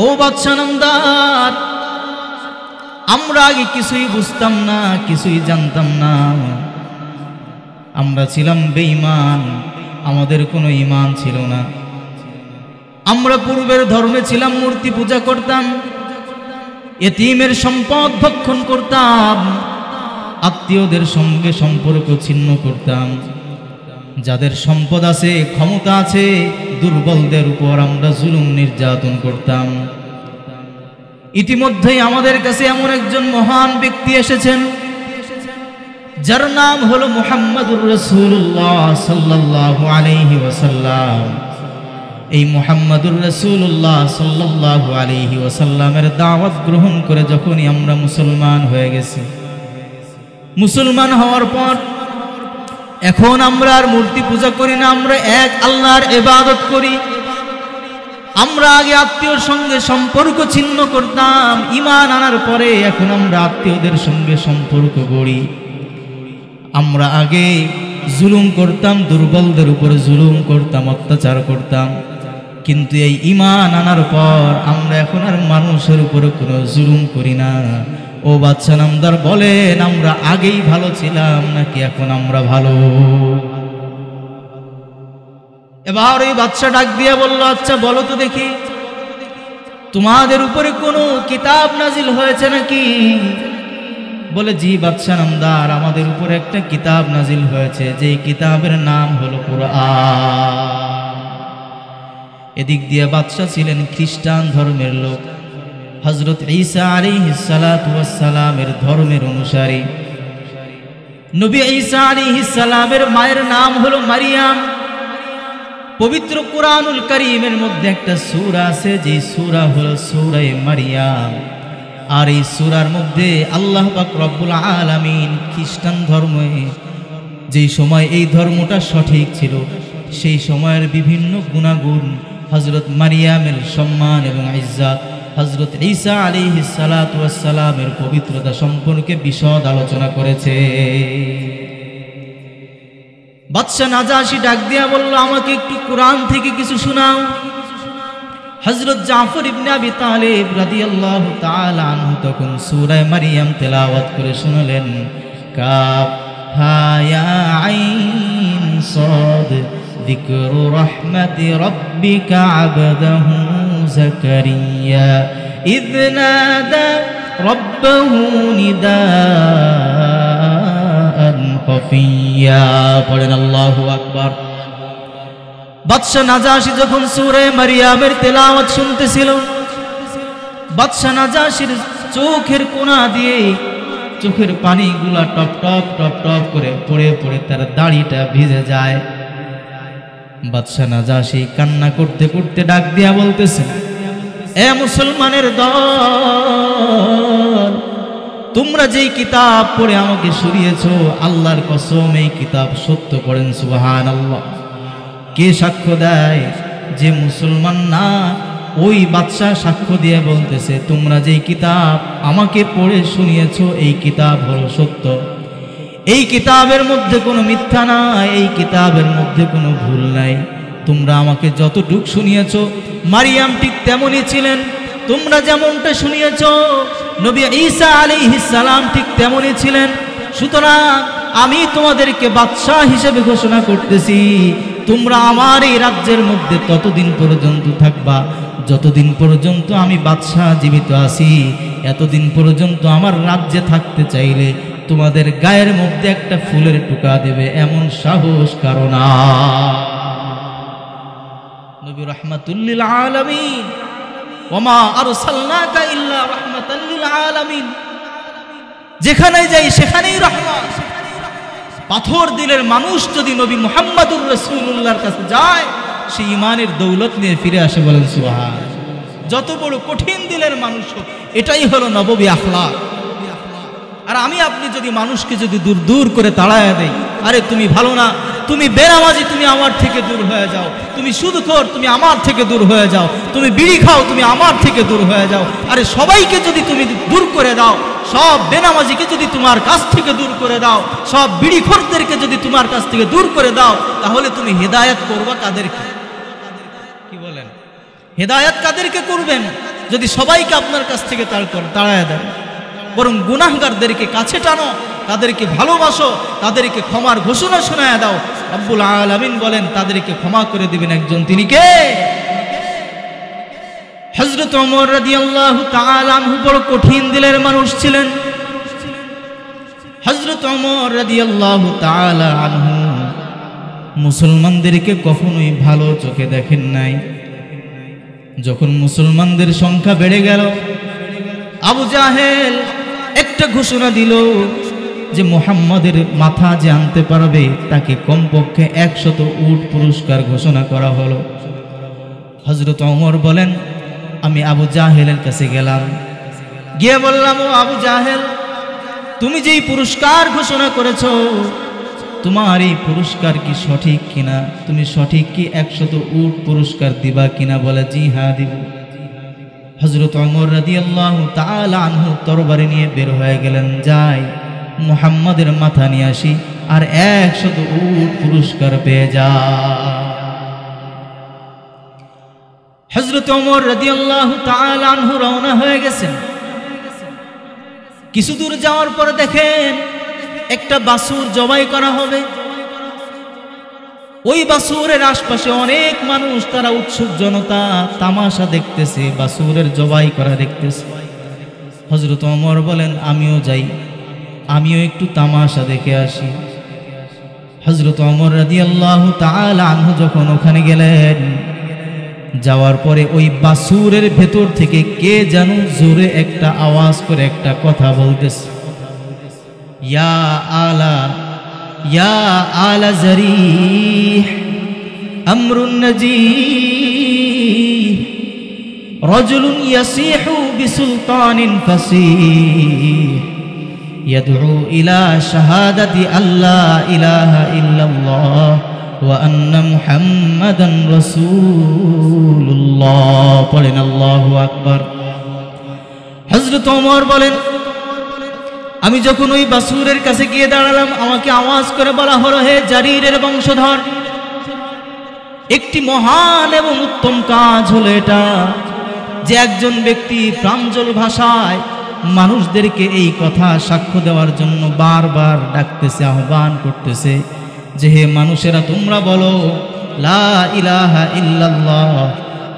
A: ও বাদশা নামদার, আমরা আগে কিছুই বুঝতাম না, কিছুই জানতাম না। আমরা ছিলাম বেঈমান, আমাদের কোনো ঈমান ছিল না। আমরা পূর্বের ধর্মে ছিলাম, মূর্তি পূজা করতাম, এতিমের সম্পদ ভক্ষণ করতাম, আত্মীয়দের সঙ্গে সম্পর্ক ছিন্ন করতাম। যাদের সম্পদ আছে, ক্ষমতা আছে, দুর্বলদের উপর আমরা জুলুম নির্যাতন করতাম। ইতিমধ্যেই আমাদের কাছে এমন একজন মহান ব্যক্তি এসেছেন, যার নাম হলো মুহাম্মাদুর রাসূলুল্লাহ সাল্লাল্লাহু আলাইহি ওয়াসাল্লাম। এই মুহাম্মাদুর রাসূলুল্লাহ সাল্লাল্লাহু আলাইহি ওয়াসাল্লামের দাওয়াত গ্রহণ করে যখনই আমরা মুসলমান হয়ে গেছি, মুসলমান হওয়ার পর এখন আমরা আর মূর্তি পূজা করি না, আমরা এক আল্লাহর ইবাদত করি। আমরা আগে আত্মীয়র সঙ্গে সম্পর্ক ছিন্ন করতাম, ঈমান আনার পরে এখন আমরা আত্মীয়দের সঙ্গে সম্পর্ক গড়ি। আমরা আগে জুলুম করতাম, দুর্বলদের উপরে জুলুম করতাম, অত্যাচার করতাম, কিন্তু এই ঈমান আনার পর আমরা এখন আর মানুষের উপরে কোনো জুলুম করি না। ও বাদশা নামদার বলেন, আমরা আগেই ভালো ছিলাম নাকি এখন আমরা ভালো? এবার এই বাদশা ডাক দিয়ে বলল, আচ্ছা বলো তো দেখি, তোমাদের উপরে কোনো কিতাব নাজিল হয়েছে নাকি? বলে, জি বাদশা নামদার, আমাদের উপরে একটা কিতাব নাজিল হয়েছে, যেই কিতাবের নাম হলো কুরআন। এদিক দিয়ে বাদশা ছিলেন খ্রিস্টান ধর্মের লোক, হযরত ঈসা আলাইহিস সালাতু ওয়াস সালামের ধর্মের অনুসারী। নবী ঈসা আলাইহিস সালামের মায়ের নাম হলো মারিয়াম। পবিত্র কুরআনুল কারীমের মধ্যে একটা সূরা আছে, যে সূরা হলো সূরা মারিয়াম। আর এই সূরার মধ্যে আল্লাহ পাক রব্বুল আলামিন খ্রিস্টান ধর্মে যেই সময় এই ধর্মটা সঠিক ছিল, সেই সময়ের বিভিন্ন গুণাগুণ, হযরত মারিয়ামের সম্মান এবং ইজ্জত, হযরত ঈসা আলাইহিস সালাতু ওয়াস সালামের পবিত্রতা সম্পর্কে বিশদ আলোচনা করেছে। বাদশা নাজাশি ডাক দিয়া বলল, আমাকে একটু কোরআন থেকে কিছু শোনাও। হযরত জাফর ইবনে আবি তালিব রাদিয়াল্লাহু তাআলা আনহু তখন সূরা মারিয়াম তেলাওয়াত করে শোনালেন। কাফ হা ইয়া আইন সাদ যিকরু রাহমাতি রাব্বিকা আবদাহু যাকারিয়া ইয নাদা রাব্বাহু নিদাআন খাফিয়া। পড়েন আল্লাহু আকবার। বাদশা নাজাশি যখন সূরা মারিয়ামের তেলাওয়াত শুনতেছিল, বাদশা নাজাশির চোখের কোণা দিয়ে চোখের পানিগুলা টপ টপ টপ টপ করে পড়ে পড়ে তার দাড়িটা ভিজে যায়। বাদশা নাজাশি কান্না করতে করতে ডাক দিয়া বলতেছে, এ মুসলমানের দল, তোমরা যেই কিতাব পড়ে আমাকে শুনিয়েছো, আল্লাহর কসম এই কিতাব সত্য। পড়েন সুবহানাল্লাহ। কে সাক্ষ্য দেয় যে মুসলমান না? ওই বাদশা সাক্ষ্য দিয়ে বলতেছে, তোমরা যেই কিতাব আমাকে পড়ে শুনিয়েছো, এই কিতাব হলো সত্য। এই কিতাবের মধ্যে কোনো মিথ্যা নাই, এই কিতাবের মধ্যে কোনো ভুল নাই। তোমরা আমাকে যতটুক শুনিয়েছো, মারিয়াম ঠিক তেমনই ছিলেন। তোমরা যেমনটা শুনিয়েছো, নবী ঈসা আলাইহিস সালাম ঠিক তেমনই ছিলেন। সুতরাং আমি তোমাদেরকে বাদশাহ হিসেবে ঘোষণা করতেছি, তোমরা আমার এই রাজ্যের মধ্যে ততদিন পর্যন্ত থাকবা যতদিন পর্যন্ত আমি বাদশাহ জীবিত আছি, এতদিন পর্যন্ত আমার রাজ্যে থাকতে চাইলে তোমাদের গায়ের মধ্যে একটা ফুলের টুকা দেবে এমন সাহস কারো না। নবী রাহমাতুল লিল আলামিন, ওমা আরসালনাকা ইল্লা রাহমাতাল লিল আলামিন, যেখানে যাই সেখানেই রহমত। পাথর দিলের মানুষ যদি নবী মুহাম্মদুর রাসূলুল্লাহর কাছে যায়, সে ঈমানের দৌলত নিয়ে ফিরে আসে, বলেন সুবহান। যত বড় কঠিন দিলের মানুষ হোক, এটাই হলো নববী আখলাক। আর আমি আপনি যদি মানুষকে যদি দূর দূর করে তাড়ায় দেই, আরে তুমি ভালো না, তুমি বেনামাজি, তুমি আমার থেকে দূর হয়ে যাও, তুমি সুদখোর, তুমি আমার থেকে দূর হয়ে যাও, তুমি বিড়ি খাও, তুমি আমার থেকে দূর হয়ে যাও, আরে সবাইকে যদি তুমি দূর করে দাও, সব বেনামাজিকে যদি তোমার কাছ থেকে দূর করে দাও, সব বিড়িখোরদেরকে যদি তোমার কাছ থেকে দূর করে দাও, তাহলে তুমি হেদায়েত করবা কাদেরকে? কি বলেন? হেদায়েত কাদেরকে করবেন যদি সবাইকে আপনার কাছ থেকে তাড়ায় দেন? বরং গুনাহগারদেরকে কাছে টানো, তাদেরকে ভালোবাসো, তাদেরকে ক্ষমার ঘোষণা শোনায় দাও। রব্বুল আলামিন বলেন তাদেরকে ক্ষমা করে দিবেন একজন, তিনি কে? হযরত ওমর রাদিয়াল্লাহু তাআলা আনহু বড় কঠিন দিলের মানুষ ছিলেন। হযরত ওমর রাদিয়াল্লাহু তাআলা আনহু মুসলমানদেরকে কখনোই ভালো চোখে দেখেন নাই। যখন মুসলমানদের সংখ্যা বেড়ে গেল, আবু জাহেল একটা ঘোষণা দিল যে মুহাম্মাদের মাথা যে আনতে পারবে তাকে কমপক্ষে 100 উট পুরস্কার ঘোষণা করা হলো। হযরত ওমর বলেন, আমি আবু জাহেলের কাছে গেলাম, গিয়ে বললাম, ও আবু জাহেল, তুমি যেই পুরস্কার ঘোষণা করেছো, তোমার এই পুরস্কার কি সঠিক কিনা? তুমি সঠিক কি 100 উট পুরস্কার দিবা কিনা? বলে, জি হ্যাঁ দিব। হযরত ওমর রাদিয়াল্লাহু তাআলা আনহু তরবারি নিয়ে বের হয়ে গেলেন, যাই মুহাম্মাদের মাথা নিয়ে আসি আর 100 উট পুরস্কার পেয়ে যা। হযরত ওমর রাদিয়াল্লাহু তাআলা আনহু রওনা হয়ে গেছেন। কিছু দূর যাওয়ার পর দেখেন একটা বাছুর জবাই করা হবে। ওই বাছুরের আশপাশে অনেক মানুষ, তারা উৎসুক জনতা, তামাশা দেখতেছে, বাছুরের জবাই করা দেখতেছে। হযরত ওমর বলেন, আমিও যাই, আমিও একটু তামাশা দেখে আসি। হযরত ওমর রাদিয়াল্লাহু তাআলা আনহু যখন ওখানে গেলেন, যাওয়ার পরে ওই বাছুরের ভেতর থেকে কে যেন জোরে একটা আওয়াজ করে একটা কথা বলতেছে, ইয়া আলা জারিহ আমরুন নাজিহ রাজুলুন ইয়াসিহু বিসুলতানিন ফাসিহ ইয়াদউ ইলা শাহাদাতি আল্লা ইলাহা ইল্লাল্লাহ ওয়া আন্না মুহাম্মাদান রাসূলুল্লাহ। পড়েন আল্লাহু আকবার। হযরত ওমর বলেন, আমি যখন ওই বাছুরের কাছে গিয়ে দাঁড়ালাম, আমাকে আওয়াজ করে বলা হলো, হে জারিরের বংশধর, একটি মহান এবং উত্তম কাজ হলো এটা যে একজন ব্যক্তি প্রাঞ্জল ভাষায় মানুষদেরকে এই কথা সাক্ষ্য দেওয়ার জন্য বারবার ডাকতেছে, আহ্বান করতেছে যে হে মানুষেরা, তোমরা বলো লা ইলাহা ইল্লাল্লাহ,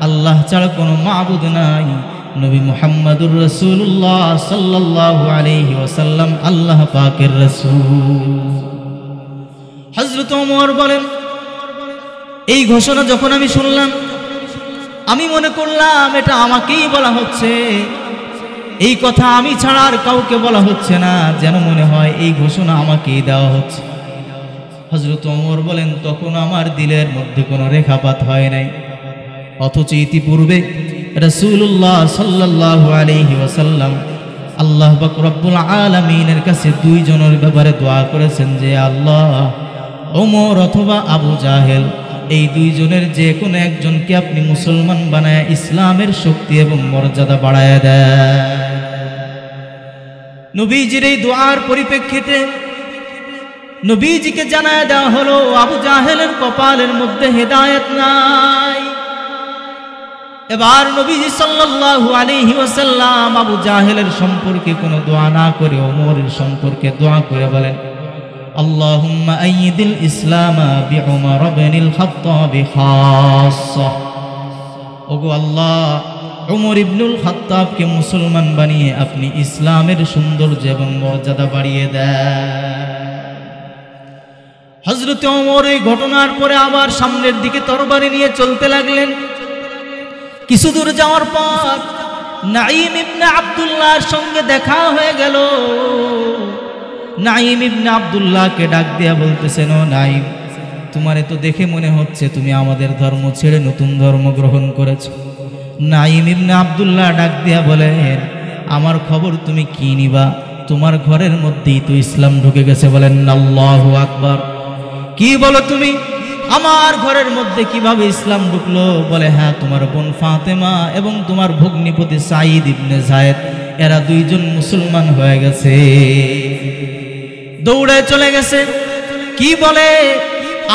A: আল্লাহ ছাড়া কোনো মাবুদ নাই, নবী মুহাম্মদুর রাসূলুল্লাহ সাল্লাল্লাহু আলাইহি ওয়াসাল্লাম আল্লাহ পাকের রাসূল। হযরত ওমর বলেন, এই ঘোষণা যখন আমি শুনলাম, আমি মনে করলাম এটা আমাকেই বলা হচ্ছে, এই কথা আমি ছাড়া আর কাউকে বলা হচ্ছে না, যেন মনে হয় এই ঘোষণা আমাকেই দেওয়া হচ্ছে। হযরত ওমর বলেন, তখন আমার দিলের মধ্যে কোনো রেখাপাত হয় নাই, অথচ ইতিপূর্বে রাসূলুল্লাহ সাল্লাল্লাহু আলাইহি ওয়াসাল্লাম আল্লাহ পাক রব্বুল আলামিনের কাছে দুইজনের ব্যাপারে দোয়া করেছেন যে আল্লাহ, ওমর অথবা আবু জাহেল, এই দুইজনের যে কোনো একজনকে আপনি মুসলমান বানায় ইসলামের শক্তি এবং মর্যাদা বাড়ায় দেন। নবীজির এই দোয়ার পরিপ্রেক্ষিতে নবীজিকে জানায় দেওয়া হলো, আবু জাহেলের কপালের মধ্যে হেদায়েত নাই। এবার নবীজি সাল্লাল্লাহু আলাইহি ওয়াসাল্লাম আবু জাহেলের সম্পর্কে কোনো দোয়া না করে ওমরের সম্পর্কে দোয়া করে বলেন, আল্লাহুম্মা আইয়িদিল ইসলামা বিউমর ইবনিল খাত্তাব খাসসা। ও ওগো আল্লাহ, উমর ইবনুল খাত্তাবকে মুসলমান বানিয়ে আপনি ইসলামের সৌন্দর্য এবং মর্যাদা বাড়িয়ে দেন। হযরত ওমর এই ঘটনার পরে আবার সামনের দিকে তরবারি নিয়ে চলতে লাগলেন। কিছু দূর যাওয়ার পর নাঈম ইবনে আব্দুল্লাহর সঙ্গে দেখা হয়ে গেল। নাঈম ইবনে আব্দুল্লাহকে ডাক দিয়া বলতেছেন, ও নাঈম, তোমারে তো দেখে মনে হচ্ছে তুমি আমাদের ধর্ম ছেড়ে নতুন ধর্ম গ্রহণ করেছো। নাঈম ইবনে আব্দুল্লাহ ডাক দিয়া বলেন, আমার খবর তুমি কি নিবা? তোমার ঘরের মধ্যেই তো ইসলাম ঢুকে গেছে। বলেন আল্লাহু আকবার। কি বলো তুমি? আমার ঘরের মধ্যে কিভাবে ইসলাম ঢুকলো? বলে, হ্যাঁ, তোমার বোন ফাতেমা এবং তোমার ভগ্নিপতি সাঈদ ইবনে যায়েদ, এরা দুইজন মুসলমান হয়ে গেছে। দৌড়ে চলে গেছে। কি বলে,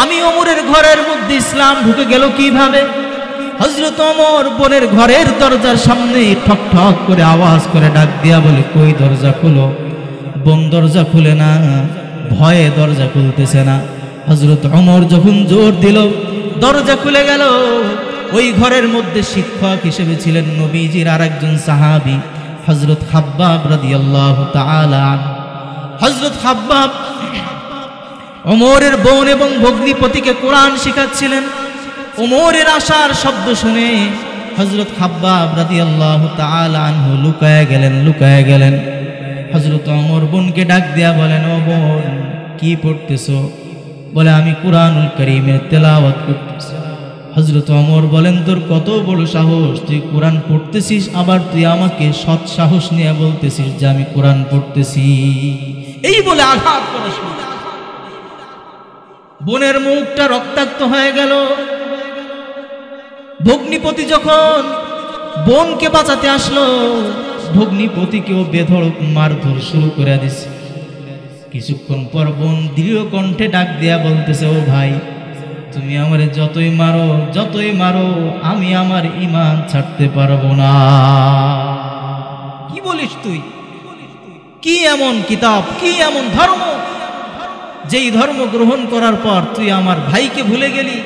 A: আমি ওমরের ঘরের মধ্যে ইসলাম ঢুকে গেল কিভাবে? হযরত ওমর বোনের ঘরের দরজার সামনে ঠক ঠক করে আওয়াজ করে ডাক দিয়া বলে, কই দরজা খুলো। বোন দরজা খুলে না, ভয়ে দরজা খুলতেছে না। হযরত ওমর যখন জোর দিল, দরজা খুলে গেল। ওই ঘরের মধ্যে শিক্ষক হিসেবে ছিলেন নবীজির আরেকজন সাহাবী হযরত খাব্বাব রাদিয়াল্লাহু তাআলা। হযরত খাব্বাব ওমরের বোন এবং ভগ্নিপতিকে কোরআন শেখাচ্ছিলেন। ওমরের আশার শব্দ শুনে হযরত খাব্বাব রাদিয়াল্লাহু তাআলা আনহু লুকায়ে গেলেন। হযরত ওমর বোনকে ডাক দিয়া বলেন, ও বোন, কি পড়তেছো? বলে, আমি কুরআনুল কারীমের তেলাওয়াত করতেছি। হযরত ওমর বলেন, তোর কত বড় সাহস, তুই কোরআন পড়তেছিস, আবার তুই আমাকে সৎ সাহস নিয়ে বলতেছিস যে আমি কোরআন পড়তেছি। এই বলে আঘাত করা শুরু। বোনের মুখটা রক্তাক্ত হয়ে গেল। ভগ্নিপতি যখন বোনকে বাঁচাতে আসলো, ভগ্নিপতিকেও বেধড়ক মারধর শুরু করে দিছে। কিছুক্ষণ পর বোন দৃঢ় কণ্ঠে ডাক দিয়া বলতেছে, ও ভাই, তুমি আমারে যতই মারো আমি আমার ঈমান ছাড়তে পারবো না। কি বলিস তুই? কি এমন কিতাব, কি এমন ধর্ম, যেই ধর্ম গ্রহণ করার পর তুই আমার ভাইকে ভুলে গেলি,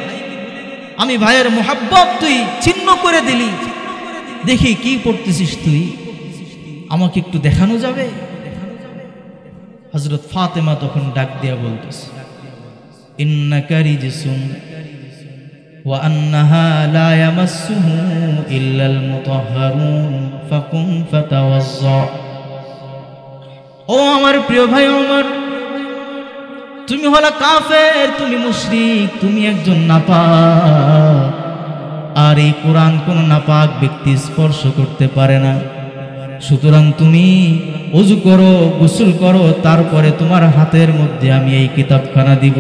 A: আমি ভাইয়ের মোহাব্বত তুই ছিন্ন করে দিলি। দেখি কি পড়তেছিস তুই, আমাকে একটু দেখানো যাবে? হযরত ফাতেমা তখন ডাক দিয়া বলতেছে, ইন্নাকা রিজসুন ওয়া আন্নাহা লা ইয়ামাসসুহু ইল্লাল মুতাহহারুন ফাকুম ফাতাওয়াজ্জা। ও আমার প্রিয় ভাই ওমর, তুমি হলা কাফের, তুমি মুশরিক, তুমি একজন নাপাক। আর এই কোরআন কোন নাপাক ব্যক্তি স্পর্শ করতে পারে না। সুতরাং তুমি ওযু করো, গোসল করো, তারপরে তোমার হাতের মধ্যে আমি এই কিতাবখানা দিব।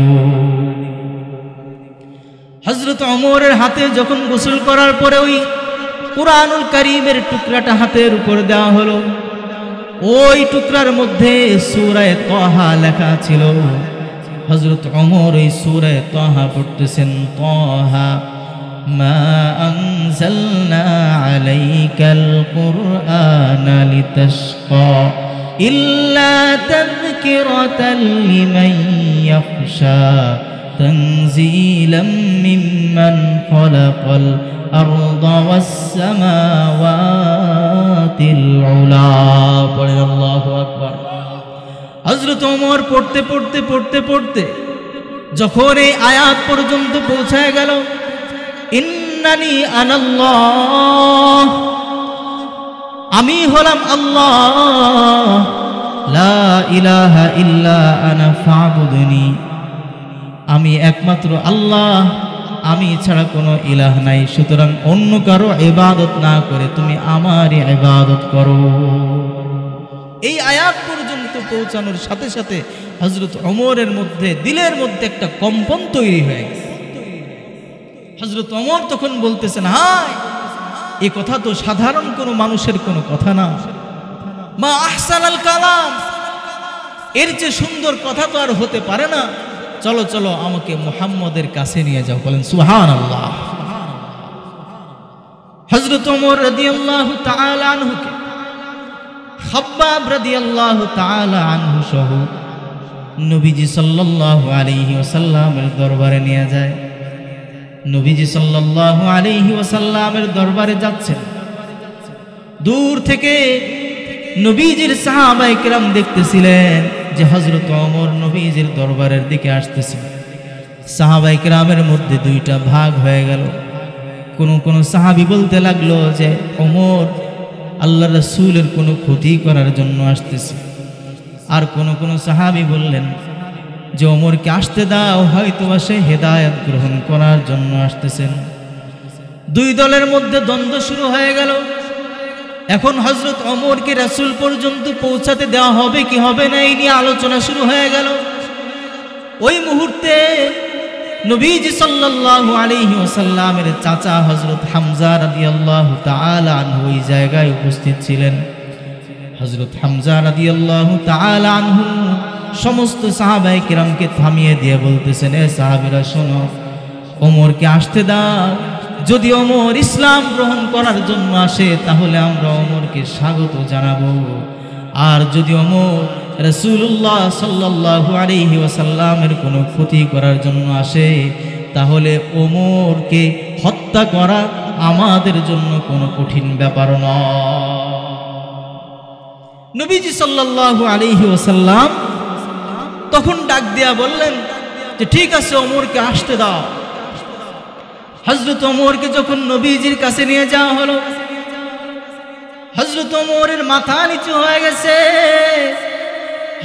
A: হযরত ওমরের হাতে যখন গোসল করার পরে ওই কুরআনুল কারীমের টুকরাটা হাতের উপর দেওয়া হলো, ওই টুকরার মধ্যে সূরা তাহা লেখা ছিল। হযরত ওমর এই সূরা তাহা পড়তেছেন, তাহা মা আনজালনা আলাইকাল কুরআনা লিতাশকা ইল্লা তাযকিরাতাল লিমান ইয়াখশা তানজিলাম মিম্মান খালাকাল আরদা ওয়াস সামাওয়াতিল উলা। আল্লাহু আকবার। হযরত ওমর পড়তে পড়তে যখন এই আয়াত পর্যন্ত পৌঁছায় গেল, ইন্নানি আনাল্লাহ, আমি হলাম আল্লাহ, লা ইলাহা ইল্লা আনা ফাবুদনি, আমি একমাত্র আল্লাহ, আমি ছাড়া কোনো ইলাহ নাই, সুতরাং অন্য কারো ইবাদত না করে তুমি আমারই ইবাদত করো। এই আয়াত পর্যন্ত পৌঁছানোর সাথে সাথে হযরত ওমরের মধ্যে দিলের মধ্যে একটা কম্পন তৈরি হয়ে গেছে। হযরত ওমর তখন বলতেছেন, হায়, এই কথা তো সাধারণ কোনো মানুষের কোনো কথা না। মা আহসানাল কালাম, এর চেয়ে সুন্দর কথা তো আর হতে পারে না। চলো চলো, আমাকে মুহাম্মদের কাছে নিয়ে যাও। বলেন সুবহানাল্লাহ। হযরত ওমর রাদিয়াল্লাহু তাআলা আনহুকে খাব্বাব রাদিয়াল্লাহু তাআলা আনহু সহ নবীজি সাল্লাল্লাহু আলাইহি ওয়াসাল্লামের দরবারে নিয়ে যায়। নবীজি সাল্লাল্লাহু আলাইহি ওয়াসাল্লামের দরবারে যাচ্ছেন। দূর থেকে নবীজির সাহাবায়ে কেরাম দেখতেছিলেন যে হযরত ওমর নবীজির দরবারের দিকে আসতেছেন। সাহাবায়ে কেরামের মধ্যে দুইটা ভাগ হয়ে গেল। কোন সাহাবী বলতে লাগলো যে ওমর আল্লাহর রাসূলের কোনো ক্ষতি করার জন্য আসতেছে, আর কোন সাহাবী বললেন যে ওমরকে আসতে দাও, হয়তোবা সে হেদায়েত গ্রহণ করার জন্য আসতেছেন। দুই দলের মধ্যে দ্বন্দ্ব শুরু হয়ে গেল। এখন হযরত ওমরকে রাসূল পর্যন্ত পৌঁছাতে দেওয়া হবে কি হবে না, এই নিয়ে আলোচনা শুরু হয়ে গেল। ওই মুহূর্তে নবীজি সাল্লাল্লাহু আলাইহি ওয়াসাল্লামের চাচা হযরত হামজা রাদিয়াল্লাহু তাআলা আনহু ওই জায়গায় উপস্থিত ছিলেন। হযরত হামজা রাদিয়াল্লাহু তাআলা আনহু সমস্ত সাহাবায়ে কিরামকে থামিয়ে দিয়ে বলতেছেন, এ সাহাবীরা শোনো, ওমরকে আসতে দাও। যদি ওমর ইসলাম গ্রহণ করার জন্য আসে তাহলে আমরা ওমরকে স্বাগত জানাবো, আর যদি ওমর রাসূলুল্লাহ সাল্লাল্লাহু আলাইহি ওয়াসাল্লামের কোনো ক্ষতি করার জন্য আসে তাহলে ওমরকে হত্যা করা আমাদের জন্য কোনো কঠিন ব্যাপার নয়। নবীজি সাল্লাল্লাহু আলাইহি ওয়াসাল্লাম তখন ডাক দিয়া বললেন যে ঠিক আছে, ওমরকে আসতে দাও। হযরত ওমরকে যখন নবীজির কাছে নিয়ে যাওয়া হলো, হযরত ওমরের মাথা নিচু হয়ে গেছে।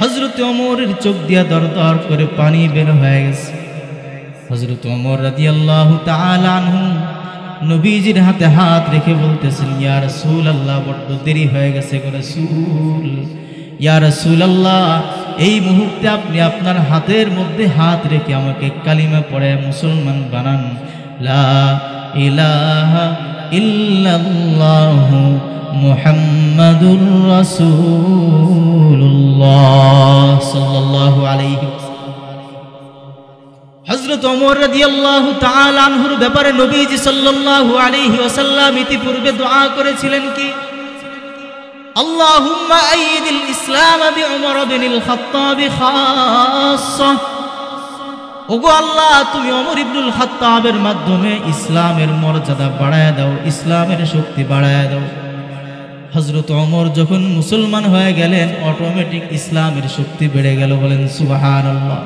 A: হযরত ওমরের চোখ দিয়া দরদর করে পানি বের হয়ে গেছে। হযরত ওমর রাদিয়াল্লাহু তাআলা আনহু নবীজির হাতে হাত রেখে বলতেছেন, ইয়া রাসূলুল্লাহ, বড্ড দেরি হয়ে গেছে গো রাসূল। ইয়া রাসূলুল্লাহ, এই মুহূর্তে আপনি আপনার হাতের মধ্যে হাত রেখে আমাকে কালিমা পড়ে মুসলমান বানান। লা ইলাহা ইল্লাল্লাহু মুহাম্মাদুর রাসূলুল্লাহ সাল্লাল্লাহু আলাইহি ওয়াসাল্লাম। হযরত ওমর রাদিয়াল্লাহু তাআলা আনহুর ব্যাপারে নবীজি সাল্লাল্লাহু আলাইহি ওয়াসাল্লাম ইতিপূর্বে দোয়া করেছিলেন কি, আল্লাহুম্মা আইয়িদিল ইসলাম বিউমর ইবনুল খাত্তাব খাসসা। ওগো আল্লাহ, তুমি ওমর ইবনুল খাত্তাবের মাধ্যমে ইসলামের মর্যাদা বাড়ায় দাও, ইসলামের শক্তি বাড়ায় দাও। হযরত ওমর যখন মুসলমান হয়ে গেলেন অটোমেটিক ইসলামের শক্তি বেড়ে গেল। বলেন সুবহানাল্লাহ।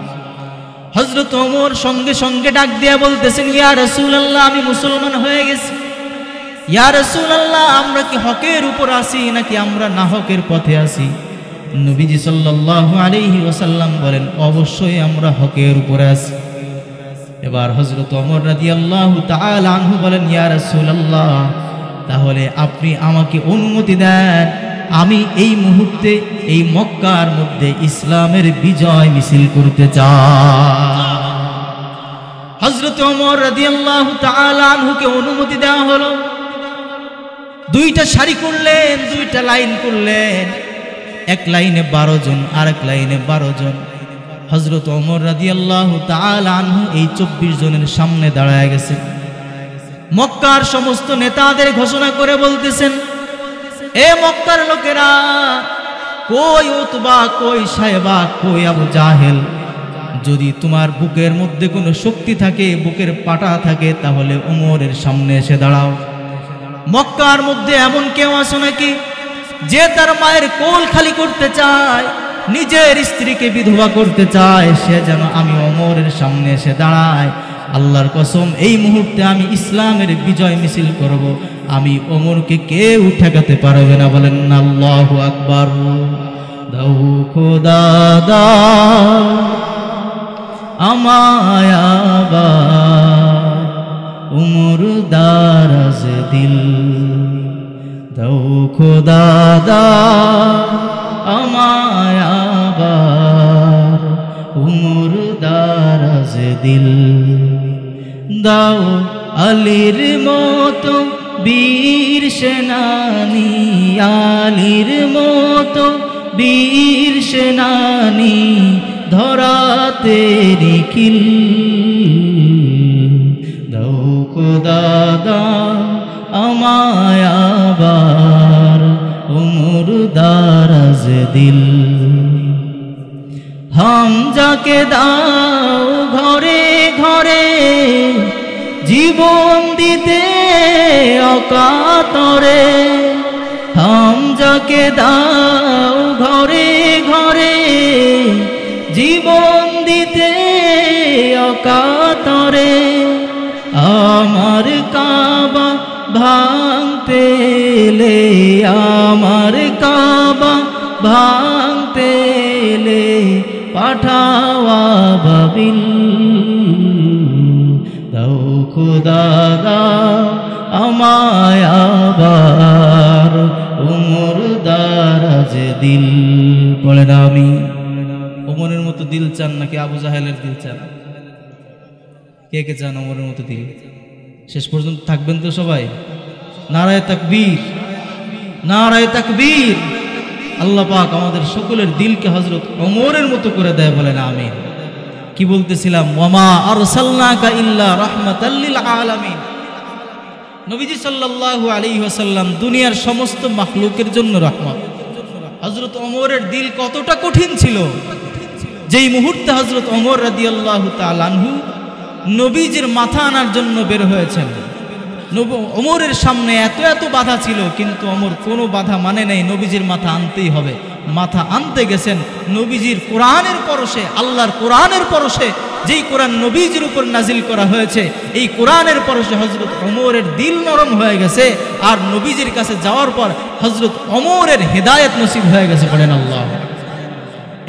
A: হযরত ওমর সঙ্গে সঙ্গে ডাক দিয়া বলতেছেন, ইয়া রাসূলুল্লাহ, আমি মুসলমান হয়ে গেছি। ইয়া রাসূলুল্লাহ, আমরা কি হকের উপর আছি নাকি আমরা নাহকের পথে আছি? নবীজি সাল্লাল্লাহু আলাইহি ওয়াসাল্লাম বলেন, অবশ্যই আমরা হকের উপরে আছি। এবার হযরত ওমর রাদিয়াল্লাহু তাআলা আনহু বলেন, ইয়া রাসূলুল্লাহ, তাহলে আপনি আমাকে অনুমতি দেন, আমি এই মুহূর্তে এই মক্কার মধ্যে ইসলামের বিজয় মিছিল করতে চাই। হযরত ওমর রাদিয়াল্লাহু তাআলা আনহুকে অনুমতি দেওয়া হলো। দুইটা সারি করলেন, দুইটা লাইন করলেন। এক লাইনে 12 জন, আরেক লাইনে 12 জন। হযরত ওমর রাদিয়াল্লাহু তাআলা আনহু এই 24 জনের সামনে দাঁড়ায় গেছেন। মক্কার সমস্ত নেতাদের ঘোষণা করে বলতেছেন, এ মক্কার লোকেরা, কই উতবা, কই সায়বা, কই আবু জাহেল, যদি তোমার বুকের মধ্যে কোনো শক্তি থাকে, বুকের পাটা থাকে, তাহলে ওমরের সামনে এসে দাঁড়াও। মক্কার মধ্যে এমন কেউ আছে নাকি যে তার মায়ের কোল খালি করতে চায়, নিজের স্ত্রীকে বিধবা করতে চায়, সে যেন আমি ওমরের সামনে এসে দাঁড়ায়। আল্লাহর কসম, এই মুহূর্তে আমি ইসলামের বিজয় মিছিল করব, আমি ওমরকে কেউ ঠেকাতে পারবে না। বলেন আল্লাহু আকবার। দাও খোদা দাও আমায় আবার উমর দারাজ দিল, দাও খোদা দাও আমায় আবার উমর দারাজ দিল, দাও আলীর মতো বীর সেনানি, আলীর মতো বীর সেনানি ধরাতে নিখিল, দাও খোদা দাও আমায় আবার উমর দারাজ দিল। হামজাকে দাও ঘরে ঘরে, জীবন দিতে অকাতরে, হামজাকে দাও ঘরে ঘরে, জীবন দিতে অকাতরে, আমার কাবা ভাঙতে এলে, আমার কাবা ভাঙতে এলে, পাঠাওয়া বাবিল, দাও খোদা দাও আমায় আবার, ওমর দারাজ দিল। বলে না আমি ওমরের মতো দিল চান নাকি আবু জাহেলের দিল চান? কে কে চান ওমরের মতো দিল? শেষ পর্যন্ত থাকবেন তো সবাই? নারায়ে তাকবীর, নারায়ে তাকবীর। আল্লাহ পাক আমাদের সকলের দিলকে হযরত ওমরের মতো করে দেয়, বলেন আমিন। কি বলতেছিলাম? ওয়ামা আরসালনাকা ইল্লা রাহমাতাল লিল আলামিন। নবীজি সাল্লাল্লাহু আলাইহি ওয়াসাল্লাম দুনিয়ার সমস্ত মাখলুকের জন্য রহমত। হযরত ওমরের দিল কতটা কঠিন ছিল, যেই মুহূর্তে হযরত ওমর রাদিয়াল্লাহু তাআলা আনহু নবীজির মাথা আনার জন্য বের হয়েছেন, ওমরের সামনে এত এত বাধা ছিল, কিন্তু ওমর কোনো বাধা মানে নাই, নবীজির মাথা আনতেই হবে। মাথা আনতে গেছেন নবীজির কোরআনের পরশে, আল্লাহর কোরআনের পরশে, যেই কোরআন নবীজির উপর নাজিল করা হয়েছে, এই কোরআনের পরশে হযরত ওমরের দিল নরম হয়ে গেছে। আর নবীজির কাছে যাওয়ার পর হযরত ওমরের হেদায়েত নসিব হয়ে গেছে, বলেন আল্লাহ।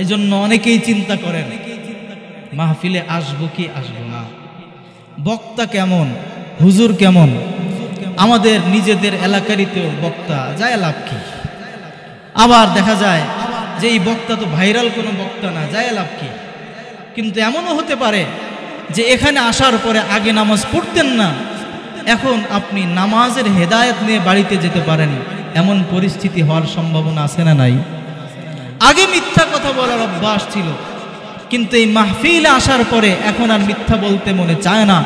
A: এজন্য অনেকেই চিন্তা করেন মাহফিলে আসবো কি আসবো না, বক্তা কেমন, হুজুর কেমন। আমাদের নিজেদের এলাকারই তো বক্তা, যায় লাভ কি? আবার দেখা যায় যে এই বক্তা তো ভাইরাল কোনো বক্তা না, যায় লাভ কি? কিন্তু এমনও হতে পারে যে এখানে আসার পরে আগে নামাজ পড়তেন না, এখন আপনি নামাজের হেদায়েত নিয়ে বাড়িতে যেতে পারেন, এমন পরিস্থিতি হওয়ার সম্ভাবনা আছে না নাই? আগে মিথ্যা কথা বলার অভ্যাস ছিল, কিন্তু এই মাহফিলে আসার পরে এখন আর মিথ্যা বলতে মনে চায় না,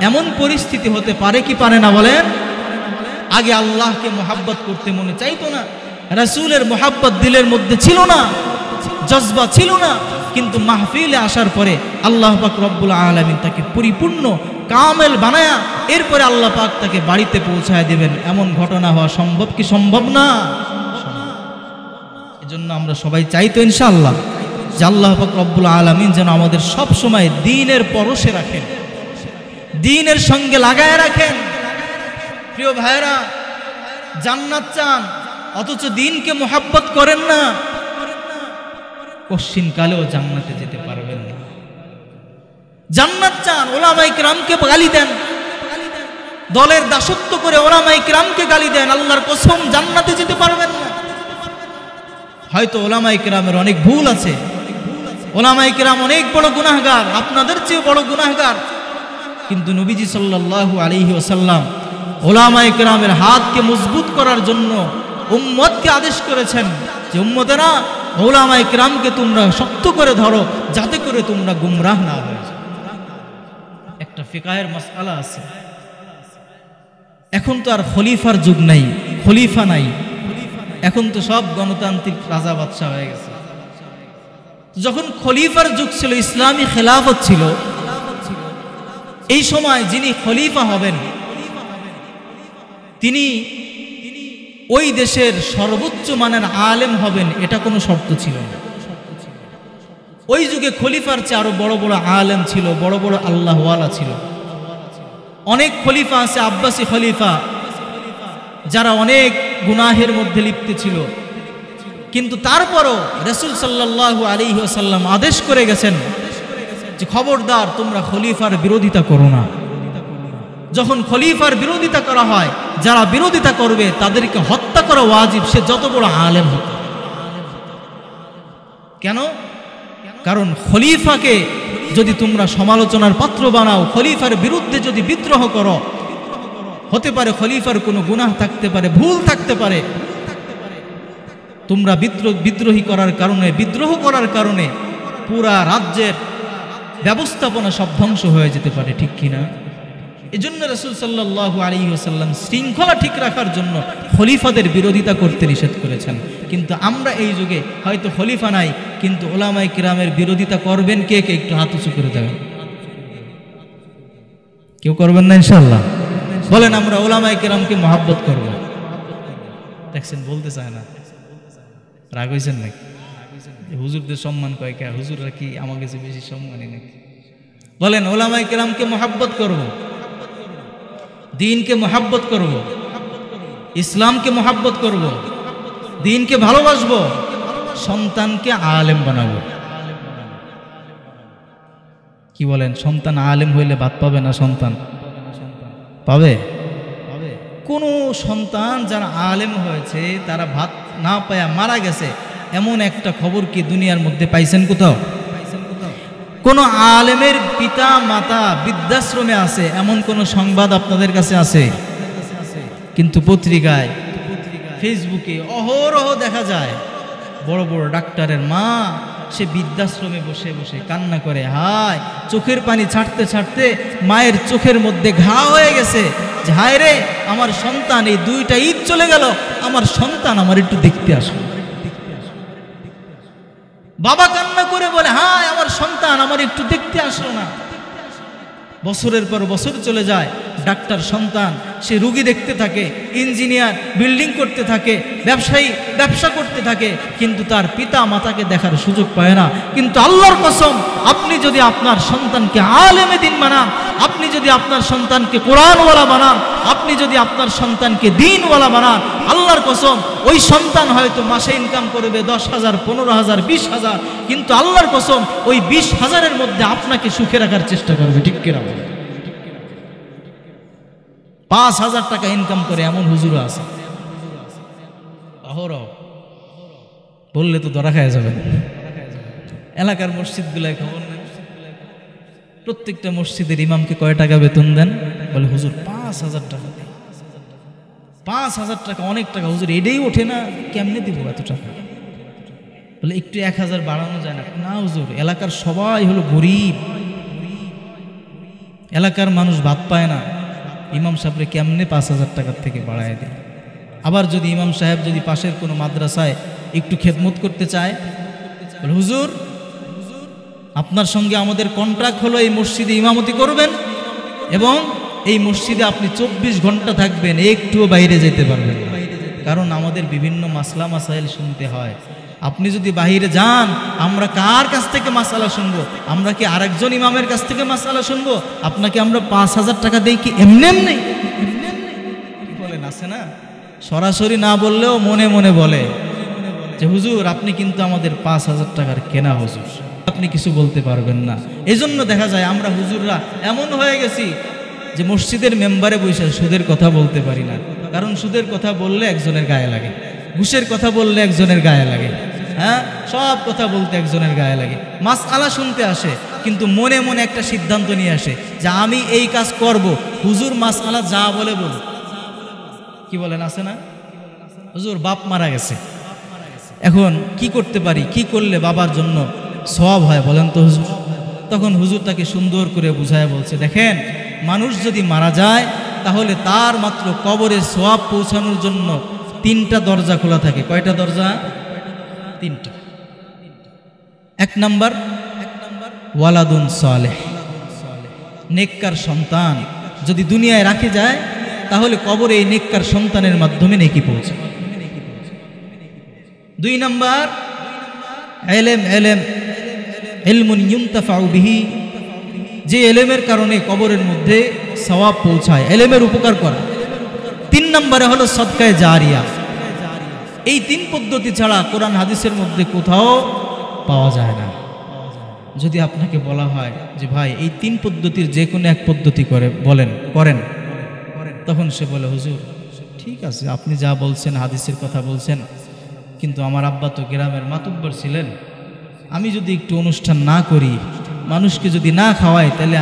A: এমন পরিস্থিতি হতে পারে কি পারে না বলেন? আগে আল্লাহকে মোহাব্বত করতে মনে চাইতো না, রাসূলের মোহাব্বত দিলের মধ্যে ছিল না, জজবা ছিল না, কিন্তু মাহফিলে আসার পরে আল্লাহ পাক রব্বুল আলামিন তাকে পরিপূর্ণ কামেল বানায়া এরপরে আল্লাহ পাক তাকে বাড়িতে পৌঁছায় দেবেন, এমন ঘটনা হওয়া সম্ভব কি সম্ভব না? এজন্য আমরা সবাই চাইতো ইনশাআল্লাহ যে আল্লাহ পাক রব্বুল আলামিন যেন আমাদের সব সময় দ্বীনের পরশে রাখেন, দ্বীনের সঙ্গে লাগায় রাখেন। প্রিয় ভাইরা, জান্নাত চান অথচ দ্বীনকে মোহাব্বত করেন না, কশিন কালেও জান্নাতে যেতে পারবেন না। জান্নাত চান, ওলামায়ে কিরামকে গালি দেন, দলের দাসত্ব করে ওলামায়ে কিরামকে গালি দেন, আল্লাহর কসম জান্নাতে যেতে পারবেন না। হয়তো ওলামায়ে কিরামের অনেক ভুল আছে, ওলামায়ে কিরাম অনেক বড় গুনাহগার, আপনাদের চেয়ে বড় গুনাহগার, কিন্তু নবীজি সাল্লাল্লাহু আলাইহি ওয়াসাল্লাম ওলামায়ে কিরামের হাতকে মজবুত করার জন্য উম্মতকে আদেশ করেছেন যে উম্মতেরা ওলামায়ে কিরামকে তোমরা শক্ত করে ধরো, যাতে করে তোমরা গুমরাহ না হয়ে যাও। একটা ফিকাহের মাসআলা আছে, এখন তো আর খলিফার যুগ নাই, খলিফা নাই, এখন তো সব গণতান্ত্রিক রাজা বাদশা হয়ে গেছে। যখন খলিফার যুগ ছিল, ইসলামী খেলাফত ছিল, এই সময় যিনি খলিফা হবেন তিনি ওই দেশের সর্বোচ্চ মানের আলেম হবেন, এটা কোনো শর্ত ছিল না। ওই যুগে খলিফার চেয়ে আরো বড় বড় আলেম ছিল, বড় বড় আল্লাহওয়ালা ছিল। অনেক খলিফা আছে, আব্বাসী খলিফা, যারা অনেক গুনাহের মধ্যে লিপ্ত ছিল, কিন্তু তারপরও রাসূল সাল্লাল্লাহু আলাইহি ওয়াসাল্লাম আদেশ করে গেছেন যে খবরদার তোমরা খলিফার বিরোধিতা করো না। যখন খলিফার বিরোধিতা করা হয়, যারা বিরোধিতা করবে তাদেরকে হত্যা করা ওয়াজিব, সে যত বড় আলেম হোক। কেন? কারণ খলিফাকে যদি তোমরা সমালোচনার পাত্র বানাও, খলিফার বিরুদ্ধে যদি বিদ্রোহ করো, হতে পারে খলিফার কোনো গুনাহ থাকতে পারে, ভুল থাকতে পারে, তোমরা বিদ্রোহী করার কারণে, বিদ্রোহ করার কারণে পুরা রাজ্যের ব্যবস্থাপনা সব ধ্বংস হয়ে যেতে পারে, ঠিক কিনা? এজন্য রাসূল সাল্লাল্লাহু আলাইহি ওয়াসাল্লাম শৃঙ্খলা ঠিক রাখার জন্য খলিফাদের বিরোধিতা করতে নিষেধ করেছেন। কিন্তু আমরা এই যুগে হয়তো খলিফা নাই, কিন্তু ওলামায়ে কিরামের বিরোধিতা করবেন কে কে? একটু হাত উঁচু করে দেবেন। কেউ করবেন না ইনশাআল্লাহ? বলেন আমরা ওলামায়ে কেরামকে মহব্বত করব। দেখছেন বলতে চায় না, রাগ হয়েছেন নাকি? হুজুরদের সম্মান কয় কে? হুজুররা কি আমার কাছে বেশি সম্মানী নাকি? বলেন ওলামায়ে কেরামকে মহব্বত করব, দ্বীনকে মহব্বত করব, ইসলামকে মহব্বত করব, দ্বীনকে ভালোবাসবো, সন্তানকে আলেম বানাবো। কি বলেন? সন্তান আলেম হইলে ভাত পাবে না? সন্তান পাবে? কোন সন্তান যারা আলেম হয়েছে তারা ভাত না পায়া মারা গেছে এমন একটা খবর কি দুনিয়ার মধ্যে পাইছেন কোথাও? কোন আলেমের পিতা মাতা বৃদ্ধাশ্রমে আছে এমন কোন সংবাদ আপনাদের কাছে আছে? কিন্তু পত্রিকায়, ফেসবুকে অহরহ দেখা যায় বড় বড় ডাক্তারের মা সে বৃদ্ধাশ্রমে বসে বসে কান্না করে, হায় চোখের পানি ছাড়তে ছাড়তে মায়ের চোখের মধ্যে ঘা হয়ে গেছে, যে হায় রে আমার সন্তান, এই 2টা ঈদ চলে গেল, আমার সন্তান আমার একটু দেখতে আসলো। বাবা কান্না করে বলে, হায় আমার সন্তান আমার একটু দেখতে আসলো না। বছরের পর বছর চলে যায়, ডাক্তার সন্তান সে রুগী দেখতে থাকে, ইঞ্জিনিয়ার বিল্ডিং করতে থাকে, ব্যবসায়ী ব্যবসা করতে থাকে, কিন্তু তার পিতা মাতাকে দেখার সুযোগ পায় না। কিন্তু আল্লাহর কসম, আপনি যদি আপনার সন্তানকে আলেমে দ্বীন বানান, আপনি যদি আপনার সন্তানকে কোরআনওয়ালা বানান, আপনি যদি আপনার সন্তানকে দ্বীনওয়ালা বানান, আল্লাহর কসম ওই সন্তান হয়তো মাসে ইনকাম করবে 10,000, 15,000, 20,000, কিন্তু আল্লাহর কসম ওই 20,000-এর মধ্যে আপনাকে সুখে রাখার চেষ্টা করবে। ঠিক কিনা? 5,000 টাকা ইনকাম করে এমন হুজুর আছে, বললে তো ধরা খাওয়া যাবে। এলাকার মসজিদগুলায় খবর নেন, প্রত্যেকটা মসজিদের ইমামকে কয় টাকা বেতন দেন? বলে হুজুর 5,000 টাকা। 5,000 টাকা অনেক টাকা হুজুর, এটাই ওঠে না, কেমনে দিব এত টাকা? বলে একটু 1,000 বাড়ানো যায় না? না হুজুর, এলাকার সবাই হলো গরিব, এলাকার মানুষ ভাত পায় না, ইমাম সাহেবরে কেমনে 5,000 টাকার থেকে বাড়ায় দেয়। আবার যদি ইমাম সাহেব যদি পাশের কোনো মাদ্রাসায় একটু খেদমত করতে চায়, বলে হুজুর আপনার সঙ্গে আমাদের কন্ট্রাক্ট হলো এই মসজিদে ইমামতি করবেন এবং এই মসজিদে আপনি 24 ঘন্টা থাকবেন, একটুও বাইরে যেতে পারবেন না, কারণ আমাদের বিভিন্ন মাসলা মাসাইল শুনতে হয়। আপনি যদি বাইরে যান, আমরা কার কাছ থেকে মাসালা শুনবো? আমরা কি আরেকজন ইমামের কাছ থেকে মাসালা শুনবো? আপনাকে আমরা 5,000 টাকা দেই কি এমনি এমনি? কি বলেন? আছে না, সরাসরি না বললেও মনে মনে বলে যে হুজুর আপনি কিন্তু আমাদের 5,000 টাকার কেনা হুজুর, আপনি কিছু বলতে পারবেন না। এজন্য দেখা যায় আমরা হুজুররা এমন হয়ে গেছি যে মসজিদের মেম্বারে বসে সুদের কথা বলতে পারি না, কারণ সুদের কথা বললে একজনের গায়ে লাগে, ঘুষের কথা বললে একজনের গায়ে লাগে, হ্যাঁ সব কথা বলতে একজনের গায়ে লাগে। মাসআলা শুনতে আসে কিন্তু মনে মনে একটা সিদ্ধান্ত নিয়ে আসে যে আমি এই কাজ করব, হুজুর মাসআলা যা বলে বল। কি বলেন? আছে না? হুজুর বাপ মারা গেছে, এখন কি করতে পারি, কি করলে বাবার জন্য সওয়াব হয় বলেন তো হুজুর? তখন হুজুর তাকে সুন্দর করে বুঝায় বলছে, দেখেন মানুষ যদি মারা যায় তাহলে তার মাত্র কবরে সওয়াব পৌঁছানোর জন্য 3টা দরজা খোলা থাকে। কয়টা দরজা? 3টা। 1 নাম্বার ওয়ালাদুন সালেহ, নেককার সন্তান যদি দুনিয়ায় রাখে যায় তাহলে কবরে এই নেককার সন্তানের মাধ্যমে নেকি পৌঁছে। 2 নাম্বার ইলমুন ইউনতাফাউ বিহি, যে এলেমের কারণে কবরের মধ্যে সওয়াব পৌঁছায়, এলেমের উপকার করা। 3 নম্বরে হলো সদকায়ে জারিয়া। এই 3 পদ্ধতি ছাড়া কোরআন হাদিসের মধ্যে কোথাও পাওয়া যায় না। যদি আপনাকে বলা হয় যে ভাই এই 3 পদ্ধতির যে কোনো এক পদ্ধতি করেন, তখন সে বলে হুজুর ঠিক আছে আপনি যা বলছেন হাদিসের কথা বলছেন, কিন্তু আমার আব্বা তো গ্রামের মাতুব্বর ছিলেন, আমি যদি একটু অনুষ্ঠান না করি, মানুষকে যদি না খাওয়াই, তাহলে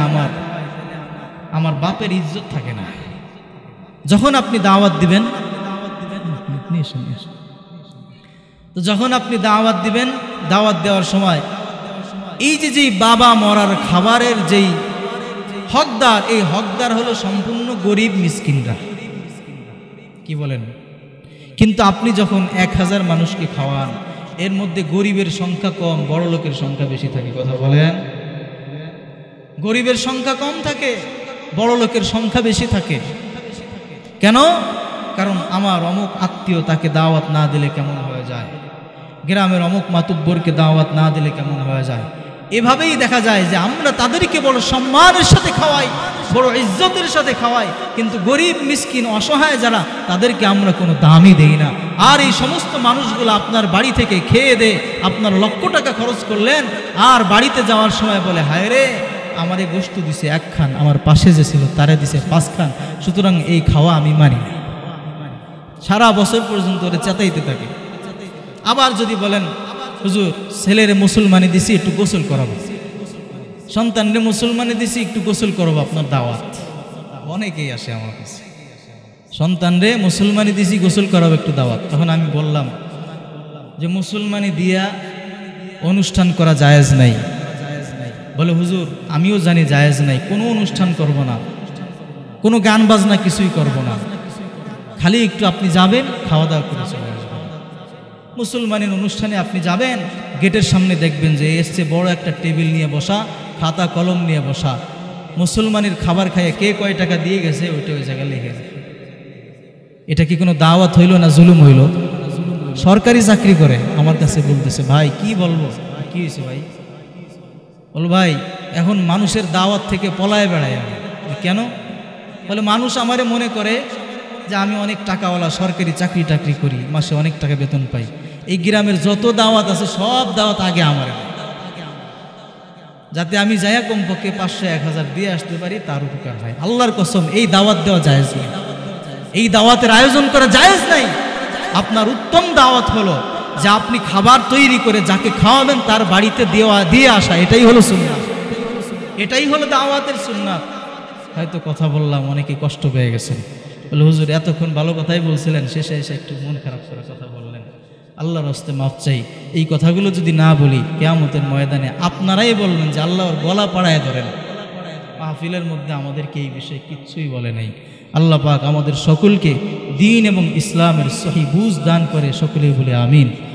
A: আমার বাপের ইজ্জত থাকে না। যখন আপনি দাওয়াত দিবেন, তো যখন আপনি দাওয়াত দিবেন, দাওয়াত দেওয়ার সময় এই যে বাবা মরার খাবারের যেই হকদার, এই হকদার হলো সম্পূর্ণ গরিব মিসকিনরা। কি বলেন? কিন্তু আপনি যখন 1000 মানুষকে খাওয়ান, এর মধ্যে গরিবের সংখ্যা কম, বড় লোকের সংখ্যা বেশি থাকে। কথা বলেন? গরিবের সংখ্যা কম থাকে, বড় লোকের সংখ্যা বেশি থাকে। কেন? কারণ আমার অমুক আত্মীয়, তাকে দাওয়াত না দিলে কেমন হয়ে যায়, গ্রামের অমুক মাতুব্বরকে দাওয়াত না দিলে কেমন হয়ে যায়। এভাবেই দেখা যায় যে আমরা তাদেরকে বড় সম্মানের সাথে খাওয়াই, বড় ইজ্জতের সাথে খাওয়াই, কিন্তু গরিব মিসকিন অসহায় যারা, তাদেরকে আমরা কোনো দামই দেই না। আর এই সমস্ত মানুষগুলো আপনার বাড়ি থেকে খেয়ে দে, আপনার লক্ষ টাকা খরচ করলেন, আর বাড়িতে যাওয়ার সময় বলে, হায় রে আমারে গোশত দিছে 1 খান, আমার পাশে যে ছিল তারে দিছে 5 খান, সুতরাং এই খাওয়া আমি মানি। সারা বছর পর্যন্ত ওরা চেতাইতে থাকে। আবার যদি বলেন, হুজুর ছেলেরে মুসলমানি দিছি, একটু গোসল করাবো, সন্তানরে মুসলমানি দিছি, একটু গোসল করাবো, আপনার দাওয়াত। অনেকেই আসে আমার কাছে, সন্তানরে মুসলমানি দিছি, গোসল করাবো, একটু দাওয়াত। তখন আমি বললাম যে মুসলমানি দিয়া অনুষ্ঠান করা জায়েজ নাই। বলে, হুজুর আমিও জানি জায়েজ নাই, কোনো অনুষ্ঠান করব না, কোনো গান বাজনা কিছুই করব না, খালি একটু আপনি যাবেন, খাওয়া দাওয়া করে চলে আসবেন। মুসলমানের অনুষ্ঠানে আপনি যাবেন, গেটের সামনে দেখবেন যে এসছে বড় একটা টেবিল নিয়ে বসা, খাতা কলম নিয়ে বসা, মুসলমানের খাবার খাইয়ে কে কয় টাকা দিয়ে গেছে ওইটা ওই জায়গায় লিখে রাখে। এটা কি কোনো দাওয়াত হইল না জুলুম হইল? সরকারি চাকরি করে আমার কাছে বলতেছে, ভাই কি বলবো, কি হয়েছে ভাই? বল ভাই এখন মানুষের দাওয়াত থেকে পলায় বেড়াই আমি। কেন? বলে, মানুষ আমারে মনে করে যে আমি অনেক টাকাওয়ালা, সরকারি চাকরি টাকরি করি, মাসে অনেক টাকা বেতন পাই, এই গ্রামের যত দাওয়াত আছে সব দাওয়াত আগে আমার, যাতে আমি যাইয়া কমপক্ষে 500-1000 দিয়ে আসতে পারি, তার উপকার হয়। আল্লাহর কসম এই দাওয়াত দেওয়া জায়েজ নেই, এই দাওয়াতের আয়োজন করা জায়েজ নাই। আপনার উত্তম দাওয়াত হলো যে আপনি খাবার তৈরি করে যাকে খাওয়াবেন তার বাড়িতে দিয়ে আসা, এটাই হলো সুন্নাত, এটাই হলো দাওয়াতের সুন্নাত। হয়তো কথা বললাম, অনেকে কষ্ট পেয়ে গেছেন, বলে হুজুর এতক্ষণ ভালো কথাই বলছিলেন, শেষে এসে একটু মন খারাপ করে কথা বললেন, আল্লাহর হস্তে মাফ চাই। এই কথাগুলো যদি না বলি, কিয়ামতের ময়দানে আপনারাই বলবেন যে আল্লাহর গলা পাড়ায় ধরেন। মাহফিলের মধ্যে আমাদেরকে এই বিষয়ে কিচ্ছুই বলে নাই। আল্লাহ পাক আমাদের সকলকে দ্বীন এবং ইসলামের সহি বুঝ দান করে, সকলেই বলে আমিন।